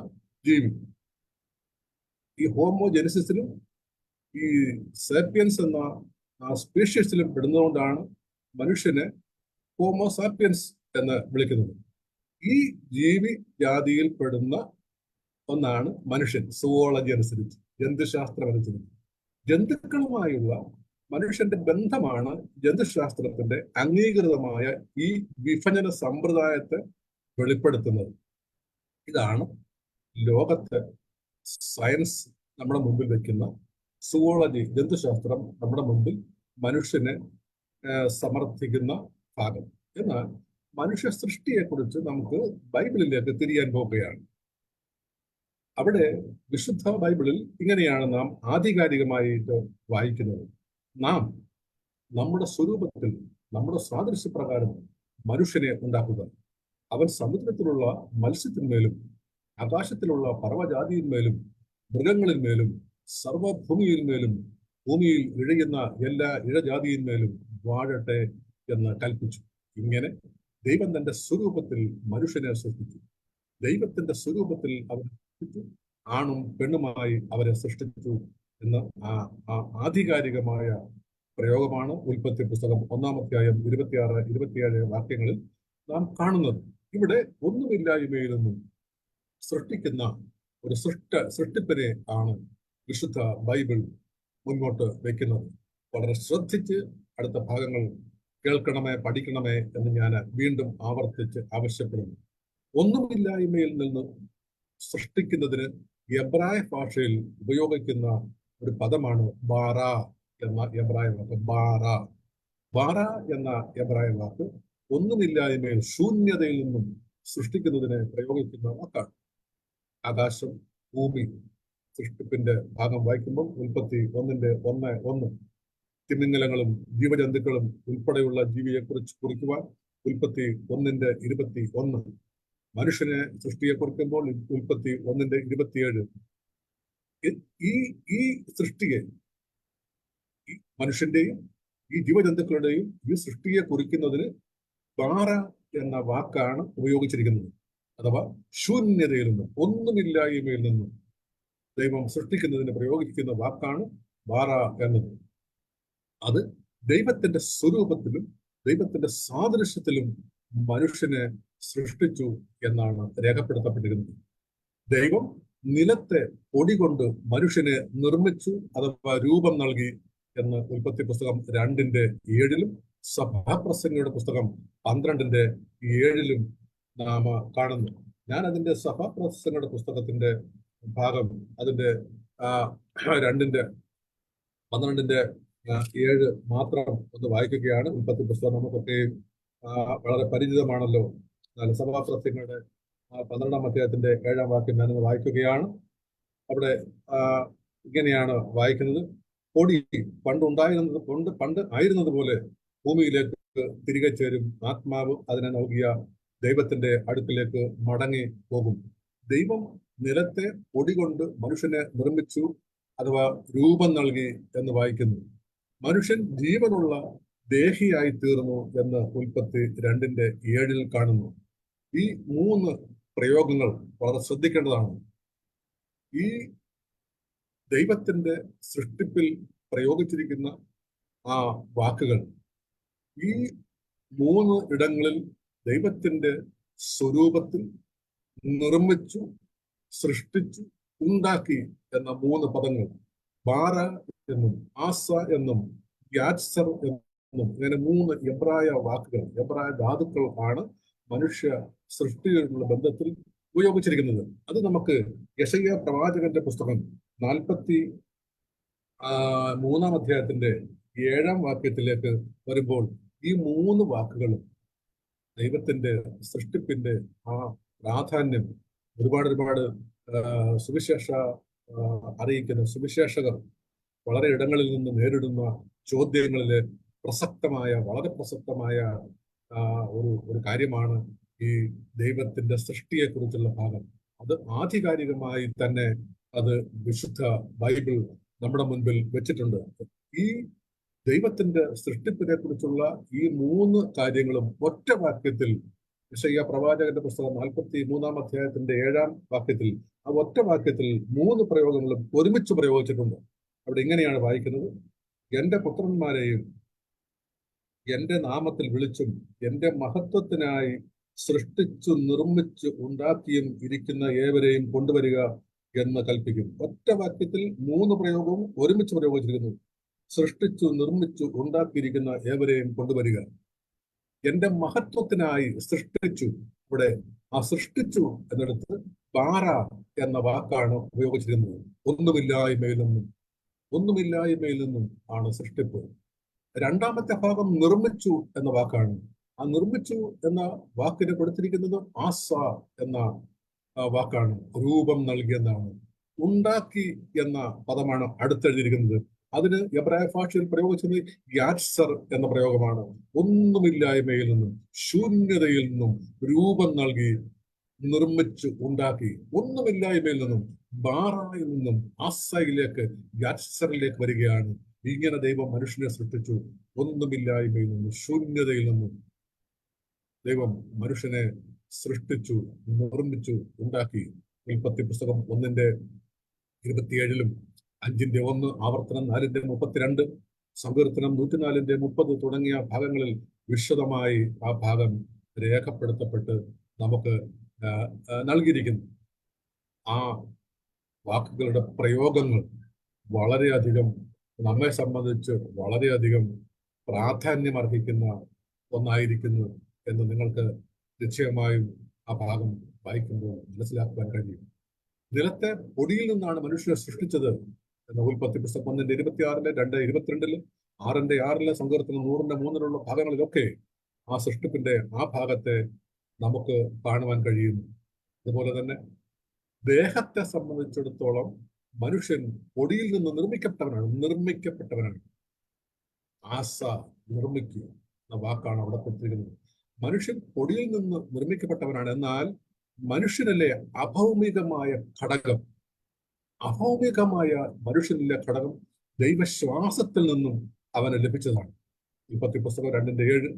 ജീവി. ഈ ഹോമോ ജെനിസിസിലും ഈ സേപ്പിയൻസ് എന്ന സ്പീഷ്യസിലും പെടുന്നതുകൊണ്ടാണ് മനുഷ്യനെ ഹോമോസാപ്പിയൻസ് എന്ന് വിളിക്കുന്നത്. ഈ ജീവി ജാതിയിൽ പെടുന്ന ഒന്നാണ് മനുഷ്യൻ, സുവോളജി അനുസരിച്ച്, ജന്തുശാസ്ത്രം അനുസരിച്ച്. ജന്തുക്കളുമായുള്ള മനുഷ്യന്റെ ബന്ധമാണ് ജന്തുശാസ്ത്രത്തിന്റെ അംഗീകൃതമായ ഈ വിഭജന സമ്പ്രദായത്തെ വെളിപ്പെടുത്തുന്നത്. ഇതാണ് ലോകത്തെ സയൻസ് നമ്മുടെ മുമ്പിൽ വെക്കുന്ന സുവോളജി, ജന്തുശാസ്ത്രം നമ്മുടെ മുമ്പിൽ മനുഷ്യനെ സമർത്ഥിക്കുന്ന ഭാഗം. എന്നാൽ മനുഷ്യ സൃഷ്ടിയെക്കുറിച്ച് നമുക്ക് ബൈബിളിലേക്ക് തിരിയാൻ പോവുകയാണ്. അവിടെ വിശുദ്ധ ബൈബിളിൽ ഇങ്ങനെയാണ് നാം ആധികാരികമായിട്ട് വായിക്കുന്നത്. നാം നമ്മുടെ സ്വരൂപത്തിൽ, നമ്മുടെ സാദൃശ്യപ്രകാരം മനുഷ്യനെ ഉണ്ടാക്കുക. അവൻ സമുദ്രത്തിലുള്ള മത്സ്യത്തിന്മേലും ആകാശത്തിലുള്ള പർവ്വജാതിയിന്മേലും മൃഗങ്ങളിന്മേലും സർവഭൂമിയിന്മേലും ഭൂമിയിൽ ഇഴയുന്ന എല്ലാ ഇഴജാതിയിന്മേലും വാഴട്ടെ എന്ന് കൽപ്പിച്ചു. ഇങ്ങനെ ദൈവം തന്റെ സ്വരൂപത്തിൽ മനുഷ്യനെ സൃഷ്ടിച്ചു. ദൈവത്തിന്റെ സ്വരൂപത്തിൽ അവരെ സൃഷ്ടിച്ചു, ആണും പെണ്ണുമായി അവരെ സൃഷ്ടിച്ചു എന്ന ആധികാരികമായ പ്രയോഗമാണ് ഉൽപ്പത്തി പുസ്തകം 1-ാം അധ്യായം 26-27 വാക്യങ്ങളിൽ നാം കാണുന്നത്. ഇവിടെ ഒന്നുമില്ലായ്മയിൽ നിന്നും സൃഷ്ടിക്കുന്ന ഒരു സൃഷ്ടിപ്പിനെ ആണ് വിശുദ്ധ ബൈബിൾ മുന്നോട്ട് വെക്കുന്നത്. വളരെ ശ്രദ്ധിച്ച് അടുത്ത ഭാഗങ്ങൾ കേൾക്കണമേ, പഠിക്കണമേ എന്ന് ഞാൻ വീണ്ടും ആവർത്തിച്ച് ആവശ്യപ്പെടുന്നു. ഒന്നുമില്ലായ്മയിൽ നിന്ന് സൃഷ്ടിക്കുന്നതിന് എബ്രായ ഭാഷയിൽ ഉപയോഗിക്കുന്ന ഒരു പദമാണ് ബാറ എന്ന എബ്രായ വാക്ക്. ബാറ എന്ന എബ്രായ വാക്ക് ഒന്നുമില്ലായ്മയിൽ, ശൂന്യതയിൽ നിന്നും സൃഷ്ടിക്കുന്നതിന് പ്രയോഗിക്കുന്ന വാക്കാണ്. ആകാശം, ഭൂമി സൃഷ്ടിപ്പിന്റെ ഭാഗം വായിക്കുമ്പോൾ ഉൽപ്പത്തി 1:1 തിമിംഗലങ്ങളും ജീവജന്തുക്കളും ഉൾപ്പെടെയുള്ള ജീവിയെക്കുറിച്ച് കുറിക്കുവാൻ ഉൽപ്പത്തി 1:21, മനുഷ്യനെ സൃഷ്ടിയെ കുറിക്കുമ്പോൾ ഉൽപ്പത്തി 1:27. ഈ സൃഷ്ടിയെ, ഈ മനുഷ്യന്റെയും ഈ ജീവജന്തുക്കളുടെയും ഈ സൃഷ്ടിയെ കുറിക്കുന്നതിന് ബാറ എന്ന വാക്കാണ് ഉപയോഗിച്ചിരിക്കുന്നത്. അഥവാ ശൂന്യതയിൽ നിന്നും, ഒന്നുമില്ലായ്മയിൽ നിന്നും ദൈവം സൃഷ്ടിക്കുന്നതിന് പ്രയോഗിക്കുന്ന വാക്കാണ് ബാറ എന്നത്. അത് ദൈവത്തിന്റെ സ്വരൂപത്തിലും ദൈവത്തിന്റെ സാദൃശ്യത്തിലും മനുഷ്യനെ സൃഷ്ടിച്ചു എന്നാണ് രേഖപ്പെടുത്തപ്പെട്ടിരുന്നത്. ദൈവം നിലത്തെ പൊടി കൊണ്ട് മനുഷ്യനെ നിർമ്മിച്ചു അഥവാ രൂപം നൽകി എന്ന് ഉൽപ്പത്തി പുസ്തകം 2:7 സഭാപ്രസംഗയുടെ പുസ്തകം 12:7 നാം കാണുന്നു. ഞാൻ അതിന്റെ സഭാപ്രസംഗയുടെ പുസ്തകത്തിന്റെ ഭാഗം അതിന്റെ 2:12 മാത്രം ഒന്ന് വായിക്കുകയാണ്. ഉൽപ്പത്തി പുസ്തകം നമുക്കൊക്കെ വളരെ പരിചിതമാണല്ലോ. സഭാപ്രസംഗയുടെ 12-ാം അധ്യായത്തിന്റെ 7-ാം വാക്യം ഞാനൊന്ന് വായിക്കുകയാണ്. അവിടെ ഇങ്ങനെയാണ് വായിക്കുന്നത്: പൊടി പണ്ട് ആയിരുന്നത് പോലെ ഭൂമിയിലേക്ക് തിരികെ ചേരും, ആത്മാവ് അതിനെ നൽകിയ ദൈവത്തിന്റെ അടുക്കിലേക്ക് മടങ്ങി പോകും. ദൈവം നിലത്തെ പൊടി കൊണ്ട് മനുഷ്യനെ നിർമ്മിച്ചു അഥവാ രൂപം നൽകി എന്ന് വായിക്കുന്നു. മനുഷ്യൻ ജീവനുള്ള ദേഹിയായി തീർന്നു എന്ന് ഉൽപ്പത്തി 2:7 കാണുന്നു. ഈ 3 പ്രയോഗങ്ങൾ വളരെ ശ്രദ്ധിക്കേണ്ടതാണ്. ഈ ദൈവത്തിന്റെ സൃഷ്ടിപ്പിൽ പ്രയോഗിച്ചിരിക്കുന്ന ആ വാക്കുകൾ ഈ 3 ഇടങ്ങളിൽ ദൈവത്തിന്റെ സ്വരൂപത്തിൽ നിർമ്മിച്ചു, സൃഷ്ടിച്ചു, ഉണ്ടാക്കി എന്ന 3 പദങ്ങൾ, ബാറ എന്നും ആസ എന്നും യാത്സർ എന്നും, ഇങ്ങനെ 3 എബ്രായ വാക്കുകൾ, എബ്രായ ധാതുക്കൾ ആണ് മനുഷ്യ സൃഷ്ടിയുള്ള ബന്ധത്തിൽ ഉപയോഗിച്ചിരിക്കുന്നത്. അത് നമുക്ക് യെശയ്യാ പ്രവാചകന്റെ പുസ്തകം 43-ാം അധ്യായത്തിന്റെ 7-ാം വാക്യത്തിലേക്ക് വരുമ്പോൾ ഈ 3 വാക്കുകളും ദൈവത്തിന്റെ സൃഷ്ടിപ്പിന്റെ ആ പ്രാധാന്യം ഒരുപാട് സുവിശേഷ അറിയിക്കുന്ന സുവിശേഷകർ വളരെ ഇടങ്ങളിൽ നിന്ന് നേരിടുന്ന ചോദ്യങ്ങളിലെ വളരെ പ്രസക്തമായ ഒരു കാര്യമാണ് ഈ ദൈവത്തിന്റെ സൃഷ്ടിയെ കുറിച്ചുള്ള ഭാഗം. അത് ആധികാരികമായി തന്നെ അത് വിശുദ്ധ ബൈബിൾ നമ്മുടെ മുൻപിൽ വെച്ചിട്ടുണ്ട്. ഈ ദൈവത്തിന്റെ സൃഷ്ടിപ്പിനെ കുറിച്ചുള്ള ഈ 3 കാര്യങ്ങളും ഒറ്റ വാക്യത്തിൽ, യെശയ്യാ പ്രവാചകന്റെ പുസ്തകം 43-ാം അധ്യായത്തിന്റെ 7-ാം വാക്യത്തിൽ, ആ ഒറ്റ വാക്യത്തിൽ 3 പ്രയോഗങ്ങളും ഒരുമിച്ച് പ്രയോഗിച്ചിട്ടുണ്ട്. അവിടെ ഇങ്ങനെയാണ് വായിക്കുന്നത്: എന്റെ പുത്രന്മാരെയും എന്റെ നാമത്തിൽ വിളിച്ചും എന്റെ മഹത്വത്തിനായി സൃഷ്ടിച്ചു നിർമ്മിച്ചു ഉണ്ടാക്കിയും ഇരിക്കുന്ന ഏവരെയും കൊണ്ടുവരിക എന്ന് കൽപ്പിക്കും. ഒറ്റ വാക്യത്തിൽ 3 പ്രയോഗവും ഒരുമിച്ച് പ്രയോഗിച്ചിരിക്കുന്നു. സൃഷ്ടിച്ചു നിർമ്മിച്ചു ഉണ്ടാക്കിയിരിക്കുന്ന ഏവരെയും കൊണ്ടുവരിക. എന്റെ മഹത്വത്തിനായി സൃഷ്ടിച്ചു. ഇവിടെ ആ സൃഷ്ടിച്ചു എന്നിടത്ത് ബാറ എന്ന വാക്കാണ് ഉപയോഗിച്ചിരുന്നത്. ഒന്നുമില്ലായ്മയിൽ നിന്നും ആണ് സൃഷ്ടിപ്പ്. 2-ാമത്തെ ഭാഗം നിർമ്മിച്ചു എന്ന വാക്കാണ്. ആ നിർമ്മിച്ചു എന്ന വാക്കിന് കൊടുത്തിരിക്കുന്നത് ആസ എന്ന വാക്കാണ്. രൂപം നൽകി എന്നാണ്. ഉണ്ടാക്കി എന്ന പദമാണ് അടുത്തെഴുതിയിരിക്കുന്നത്. അതിന് എബ്രായ ഭാഷയിൽ പ്രയോഗിച്ചത് യാത്സർ എന്ന പ്രയോഗമാണ്. ഒന്നുമില്ലായ്മയിൽ നിന്നും ശൂന്യതയിൽ നിന്നും രൂപം നൽകി നിർമ്മിച്ച് ഉണ്ടാക്കി. ഒന്നുമില്ലായ്മയിൽ നിന്നും ബാറായിൽ നിന്നും ആസയിലേക്ക് യാത്സറിലേക്ക് വരികയാണ്. ഇങ്ങനെ ദൈവം മനുഷ്യനെ സൃഷ്ടിച്ചു. ഒന്നുമില്ലായ്മയിൽ നിന്നും ശൂന്യതയിൽ നിന്നും ദൈവം മനുഷ്യനെ സൃഷ്ടിച്ചു, നിർമ്മിച്ചു, ഉണ്ടാക്കി. ഉൽപ്പത്തി പുസ്തകം 1:27, 5:1, ആവർത്തനം 4:32, സങ്കീർത്തനം 104:30 തുടങ്ങിയ ഭാഗങ്ങളിൽ വിശദമായി ആ ഭാഗം രേഖപ്പെടുത്തപ്പെട്ട് നമുക്ക് നൽകിയിരിക്കുന്നു. ആ വാക്കുകളുടെ പ്രയോഗങ്ങൾ വളരെയധികം നമ്മെ സംബന്ധിച്ച് വളരെയധികം പ്രാധാന്യമർഹിക്കുന്ന ഒന്നായിരിക്കുന്നു എന്ന് നിങ്ങൾക്ക് നിശ്ചയമായും ആ ഭാഗം വായിക്കുമ്പോൾ മനസ്സിലാക്കുവാൻ കഴിയും. നിലത്തെ പൊടിയിൽ നിന്നാണ് മനുഷ്യനെ സൃഷ്ടിച്ചത് എന്ന ഉൽപ്പത്തി പുസ്തകം 1:26, 2:22, 6:6, സങ്കീർത്തനം 100:3 ഭാഗങ്ങളിലൊക്കെ ആ സൃഷ്ടിപ്പിന്റെ ആ ഭാഗത്തെ നമുക്ക് കാണുവാൻ കഴിയുന്നു. അതുപോലെ തന്നെ ദേഹത്തെ സംബന്ധിച്ചിടത്തോളം മനുഷ്യൻ പൊടിയിൽ നിന്ന് നിർമ്മിക്കപ്പെട്ടവനാണ്. ആസ, നിർമ്മിക്കുക എന്ന വാക്കാണ് അവിടെ കൊടുത്തിരിക്കുന്നത്. മനുഷ്യൻ പൊടിയിൽ നിന്ന് നിർമ്മിക്കപ്പെട്ടവനാണ്. എന്നാൽ മനുഷ്യനിലെ അഭൗമികമായ ഘടകം, അഭൗമികമായ മനുഷ്യനിലെ ഘടകം ദൈവശ്വാസത്തിൽ നിന്നും അവന് ലഭിച്ചതാണ്. ഉൽപ്പത്തി പുസ്തകം 2:7,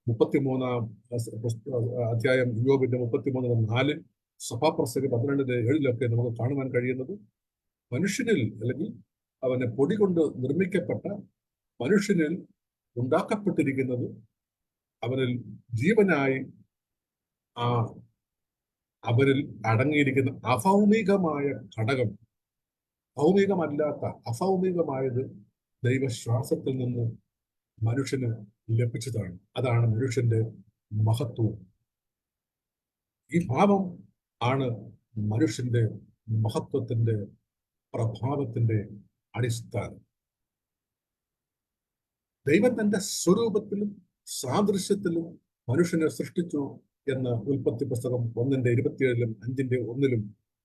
33 അധ്യായം യോബിന്റെ 33:4, സഭാപ്രസംഗം 12:7 നമുക്ക് കാണുവാൻ കഴിയുന്നത് മനുഷ്യനിൽ, അല്ലെങ്കിൽ അവനെ പൊടി കൊണ്ട് നിർമ്മിക്കപ്പെട്ട മനുഷ്യനിൽ ഉണ്ടാക്കപ്പെട്ടിരിക്കുന്നത്, അവനിൽ ജീവനായി അവരിൽ അടങ്ങിയിരിക്കുന്ന അഭൗമികമായ ഘടകം, ഭൗമികമല്ലാത്ത അഭൗമികമായത് ദൈവശ്വാസത്തിൽ നിന്ന് മനുഷ്യന് ലഭിച്ചതാണ്. അതാണ് മനുഷ്യന്റെ മഹത്വം. ഈ ഭാവം ആണ് മനുഷ്യന്റെ മഹത്വത്തിന്റെ, പ്രഭാവത്തിന്റെ അടിസ്ഥാനം. ദൈവം തന്റെ സ്വരൂപത്തിലും സാദൃശ്യത്തിലും മനുഷ്യനെ സൃഷ്ടിച്ചു എന്ന് ഉൽപ്പത്തി പുസ്തകം 1:27, 5:1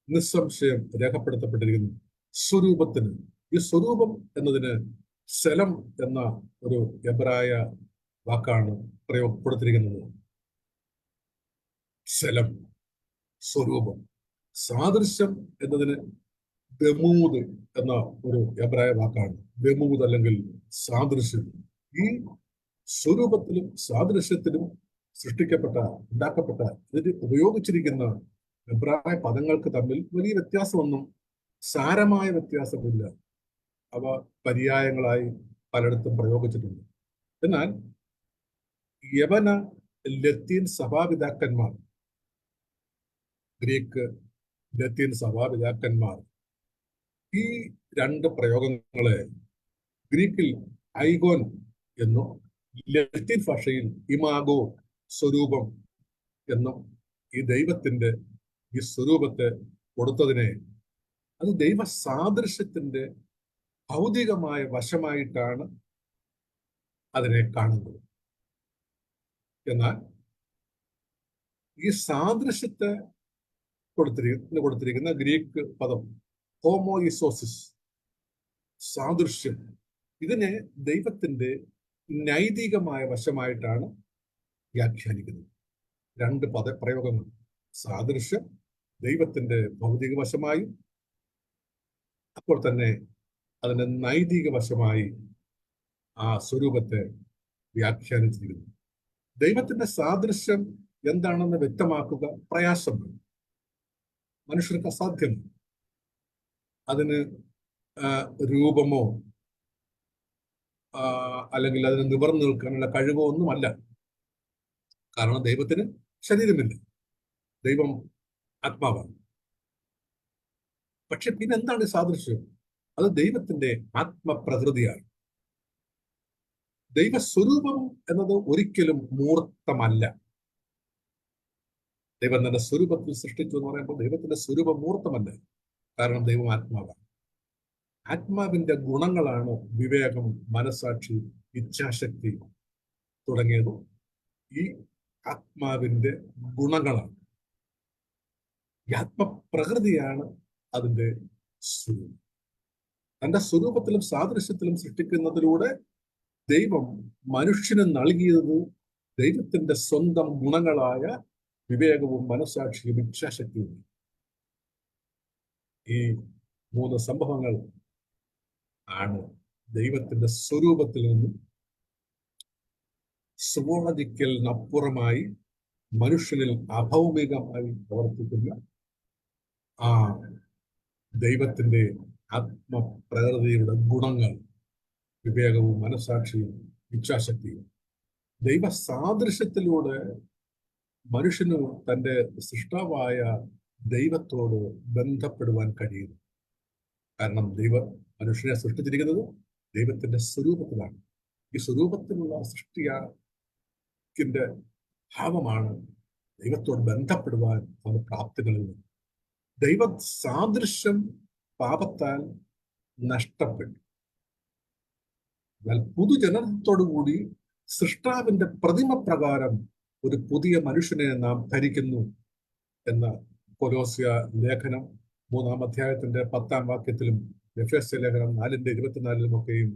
നിസ്സംശയം രേഖപ്പെടുത്തപ്പെട്ടിരിക്കുന്നു. സ്വരൂപത്തിന്, ഈ സ്വരൂപം എന്നതിന് സെലം എന്ന ഒരു എബ്രായ വാക്കാണ് പ്രയോഗപ്പെടുത്തിയിരിക്കുന്നത്. സെലം, സ്വരൂപം. സാദൃശ്യം എന്നതിന് ബമൂദ് എന്ന ഒരു എബ്രായ വാക്കാണ്. ബമൂദ് അല്ലെങ്കിൽ സാദൃശ്യം. ഈ സ്വരൂപത്തിലും സാദൃശ്യത്തിലും സൃഷ്ടിക്കപ്പെട്ട, ഉണ്ടാക്കപ്പെട്ട, ഇതിൽ ഉപയോഗിച്ചിരിക്കുന്ന എബ്രായ പദങ്ങൾക്ക് തമ്മിൽ വലിയ വ്യത്യാസമൊന്നും, സാരമായ വ്യത്യാസമില്ല. അവ പര്യായങ്ങളായി പലയിടത്തും പ്രയോഗിച്ചിട്ടുണ്ട്. എന്നാൽ യവന, ലത്തീൻ സഭാപിതാക്കന്മാർ, ഗ്രീക്ക്, ലത്തീൻ സഭാപിതാക്കന്മാർ ഈ രണ്ട് പ്രയോഗങ്ങളെ ഗ്രീക്കിൽ ഐഗോൻ എന്നും ലത്തീൻ ഭാഷയിൽ ഇമാഗോ, സ്വരൂപം എന്നും ഈ ദൈവത്തിന്റെ ഈ സ്വരൂപത്തെ കൊടുത്തതിനെ അത് ദൈവ സാദൃശ്യത്തിന്റെ ഭൗതികമായ വശമായിട്ടാണ് അതിനെ കാണുന്നത്. എന്നാൽ ഈ സാദൃശ്യത്തെ കൊടുത്തിരിക്കുന്ന ഗ്രീക്ക് പദം ഹോമോയിസോസിസ്, സാദൃശ്യം, ഇതിനെ ദൈവത്തിന്റെ നൈതികമായ വശമായിട്ടാണ് വ്യാഖ്യാനിക്കുന്നത്. രണ്ട് പദപ്രയോഗങ്ങൾ, സാദൃശ്യം ദൈവത്തിന്റെ ഭൗതിക വശമായും അപ്പോൾ തന്നെ അതിന്റെ നൈതിക വശമായി ആ സ്വരൂപത്തെ വ്യാഖ്യാനിച്ചിരിക്കുന്നു. ദൈവത്തിന്റെ സാദൃശ്യം എന്താണെന്ന് വ്യക്തമാക്കുക പ്രയാസമാണ്, മനുഷ്യർക്ക് അസാധ്യമാണ്. അതിന് രൂപമോ അല്ലെങ്കിൽ അതിന് നിവർന്നു നിൽക്കാനുള്ള കഴിവോ ഒന്നുമല്ല. കാരണം ദൈവത്തിന് ശരീരമില്ല, ദൈവം ആത്മാവാണ്. പക്ഷെ പിന്നെന്താണ് സാദൃശ്യം? അത് ദൈവത്തിന്റെ ആത്മപ്രകൃതിയാണ്. ദൈവസ്വരൂപം എന്നത് ഒരിക്കലും മൂർത്തമല്ല. ദൈവം തന്റെ സ്വരൂപത്തിൽ സൃഷ്ടിച്ചു എന്ന് പറയുമ്പോൾ ദൈവത്തിന്റെ സ്വരൂപം മൂർത്തമല്ല. കാരണം ദൈവം ആത്മാവാണ്. ആത്മാവിന്റെ ഗുണങ്ങളാണ് വിവേകം, മനസാക്ഷി, ഇച്ഛാശക്തി തുടങ്ങിയത്. ഈ ആത്മാവിന്റെ ഗുണങ്ങളാണ്, ഈ ആത്മപ്രകൃതിയാണ് അതിന്റെ സ്വരൂപം. തന്റെ സ്വരൂപത്തിലും സാദൃശ്യത്തിലും സൃഷ്ടിക്കുന്നതിലൂടെ ദൈവം മനുഷ്യന് നൽകിയത് ദൈവത്തിന്റെ സ്വന്തം ഗുണങ്ങളായ വിവേകവും മനസ്സാക്ഷിയും ഇച്ഛാശക്തിയും. ഈ 3 സംഭവങ്ങൾ ആണ് ദൈവത്തിന്റെ സ്വരൂപത്തിൽ നിന്നും സുവോളജിക്കലിനപ്പുറമായി മനുഷ്യനിൽ അഭൗമികമായി പ്രവർത്തിക്കുന്ന ആ ദൈവത്തിന്റെ ആത്മപ്രകൃതിയുടെ ഗുണങ്ങൾ, വിവേകവും മനസ്സാക്ഷിയും ഇച്ഛാശക്തിയും. ദൈവ സാദൃശ്യത്തിലൂടെ മനുഷ്യന് തന്റെ സൃഷ്ടാവായ ദൈവത്തോട് ബന്ധപ്പെടുവാൻ കഴിയുന്നു. കാരണം മനുഷ്യനെ സൃഷ്ടിച്ചിരിക്കുന്നത് ദൈവത്തിന്റെ സ്വരൂപത്തിലാണ്. ഈ സ്വരൂപത്തിലുള്ള സൃഷ്ടിയുടെ ഭാവമാണ് ദൈവത്തോട് ബന്ധപ്പെടുവാൻ അവന് പ്രാപ്തി നൽകുന്നത്. ദൈവ സാദൃശ്യം പാപത്താൽ നഷ്ടപ്പെട്ടു. എന്നാൽ പുതുജനനത്തോടുകൂടി സൃഷ്ടാവിന്റെ പ്രതിമ പ്രകാരം ഒരു പുതിയ മനുഷ്യനെ നാം ധരിക്കുന്നു എന്ന കൊലോസ്യ ലേഖനം 3-ാം അധ്യായത്തിന്റെ 10-ാം വാക്യത്തിലും എഫേസ്യ ലേഖനം 4:24 ഒക്കെയും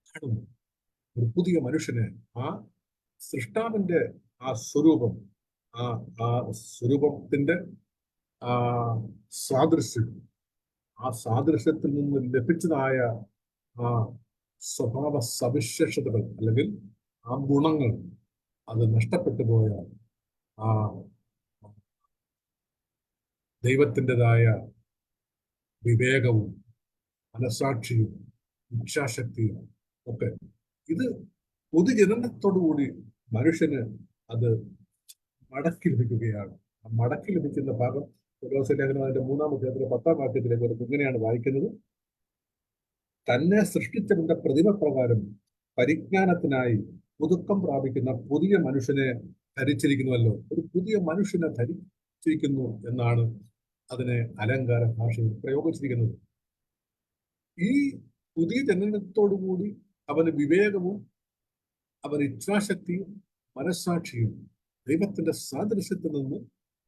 കാണുന്നു. ഒരു പുതിയ മനുഷ്യനെ, ആ സൃഷ്ടാവിന്റെ ആ സ്വരൂപം, ആ സ്വരൂപത്തിന്റെ ആ സാദൃശ്യം, ആ സാദൃശ്യത്തിൽ നിന്ന് ലഭിച്ചതായ ആ സ്വഭാവ സവിശേഷതകൾ അല്ലെങ്കിൽ ആ ഗുണങ്ങൾ അത് നഷ്ടപ്പെട്ടു പോയ ആ ദൈവത്തിൻ്റെതായ വിവേകവും മനസാക്ഷിയും ഇച്ഛാശക്തിയും ഒക്കെ, ഇത് പൊതുജനനത്തോടുകൂടി മനുഷ്യന് അത് മടക്കി ലഭിക്കുകയാണ്. ആ മടക്കി ലഭിക്കുന്ന ഭാഗം കൊലോസ്യ ലേഖനം അതിന്റെ 3-ാം അധ്യായത്തിലെ 10-ാം വാക്യത്തിലേക്ക് വരുമ്പോൾ ഇങ്ങനെയാണ് വായിക്കുന്നത്: തന്നെ സൃഷ്ടിച്ചവന്റെ പ്രതിമ പ്രകാരം പരിജ്ഞാനത്തിനായി പുതുക്കം പ്രാപിക്കുന്ന പുതിയ മനുഷ്യനെ ധരിച്ചിരിക്കുന്നുവല്ലോ. ഒരു പുതിയ മനുഷ്യനെ ധരിച്ചിരിക്കുന്നു എന്നാണ് അതിനെ അലങ്കാര ഭാഷയിൽ പ്രയോഗിച്ചിരിക്കുന്നത്. ഈ പുതിയ ജനനത്തോടുകൂടി അവന് വിവേകവും അവന് ഇച്ഛാശക്തിയും മനസ്സാക്ഷിയും ദൈവത്തിന്റെ സാദൃശ്യത്തിൽ നിന്ന്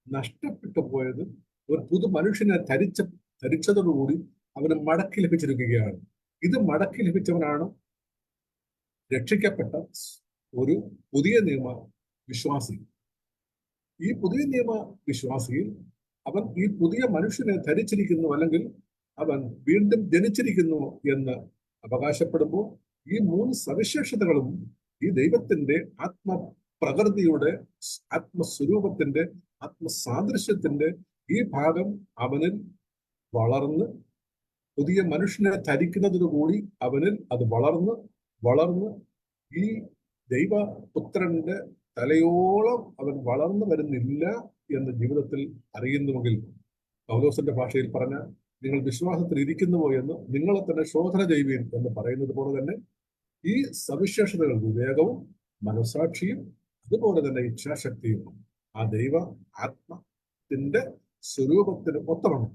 നഷ്ടപ്പെട്ടു പോയത് ഒരു പുതു മനുഷ്യനെ ധരിച്ചതോടുകൂടി അവന് മടക്കി ലഭിച്ചിരിക്കുകയാണ്. ഇത് മടക്കി ലഭിച്ചവനാണ് രക്ഷിക്കപ്പെട്ട ഒരു പുതിയ നിയമ വിശ്വാസി. ഈ പുതിയ നിയമ വിശ്വാസിയിൽ അവൻ ഈ പുതിയ മനുഷ്യനെ ധരിച്ചിരിക്കുന്നു, അല്ലെങ്കിൽ അവൻ വീണ്ടും ജനിച്ചിരിക്കുന്നു എന്ന് അവകാശപ്പെടുമ്പോൾ ഈ 3 സവിശേഷതകളും ഈ ദൈവത്തിന്റെ ആത്മപ്രകൃതിയുടെ, ആത്മസ്വരൂപത്തിന്റെ, ആത്മസാദൃശ്യത്തിന്റെ ഈ ഭാഗം അവനിൽ വളർന്ന് പുതിയ മനുഷ്യനെ ധരിക്കുന്നതിനുകൂടി അവനിൽ അത് വളർന്ന് ഈ ദൈവപുത്രന്റെ തലയോളം അവൻ വളർന്നു വരുന്നില്ല എന്ന് ജീവിതത്തിൽ അറിയുന്നുവെങ്കിൽ, പൗലോസിന്റെ ഭാഷയിൽ പറഞ്ഞ നിങ്ങൾ വിശ്വാസത്തിൽ ഇരിക്കുന്നുവോ എന്ന് നിങ്ങളെ തന്നെ ശോധന ചെയ്യുവീൻ എന്ന് പറയുന്നത് പോലെ തന്നെ ഈ സവിശേഷതകൾ, വിവേകവും മനസാക്ഷിയും അതുപോലെ തന്നെ ഇച്ഛാശക്തിയും ആ ദൈവ ആത്മത്തിന്റെ സ്വരൂപത്തിന് ഒത്തവണ്ണം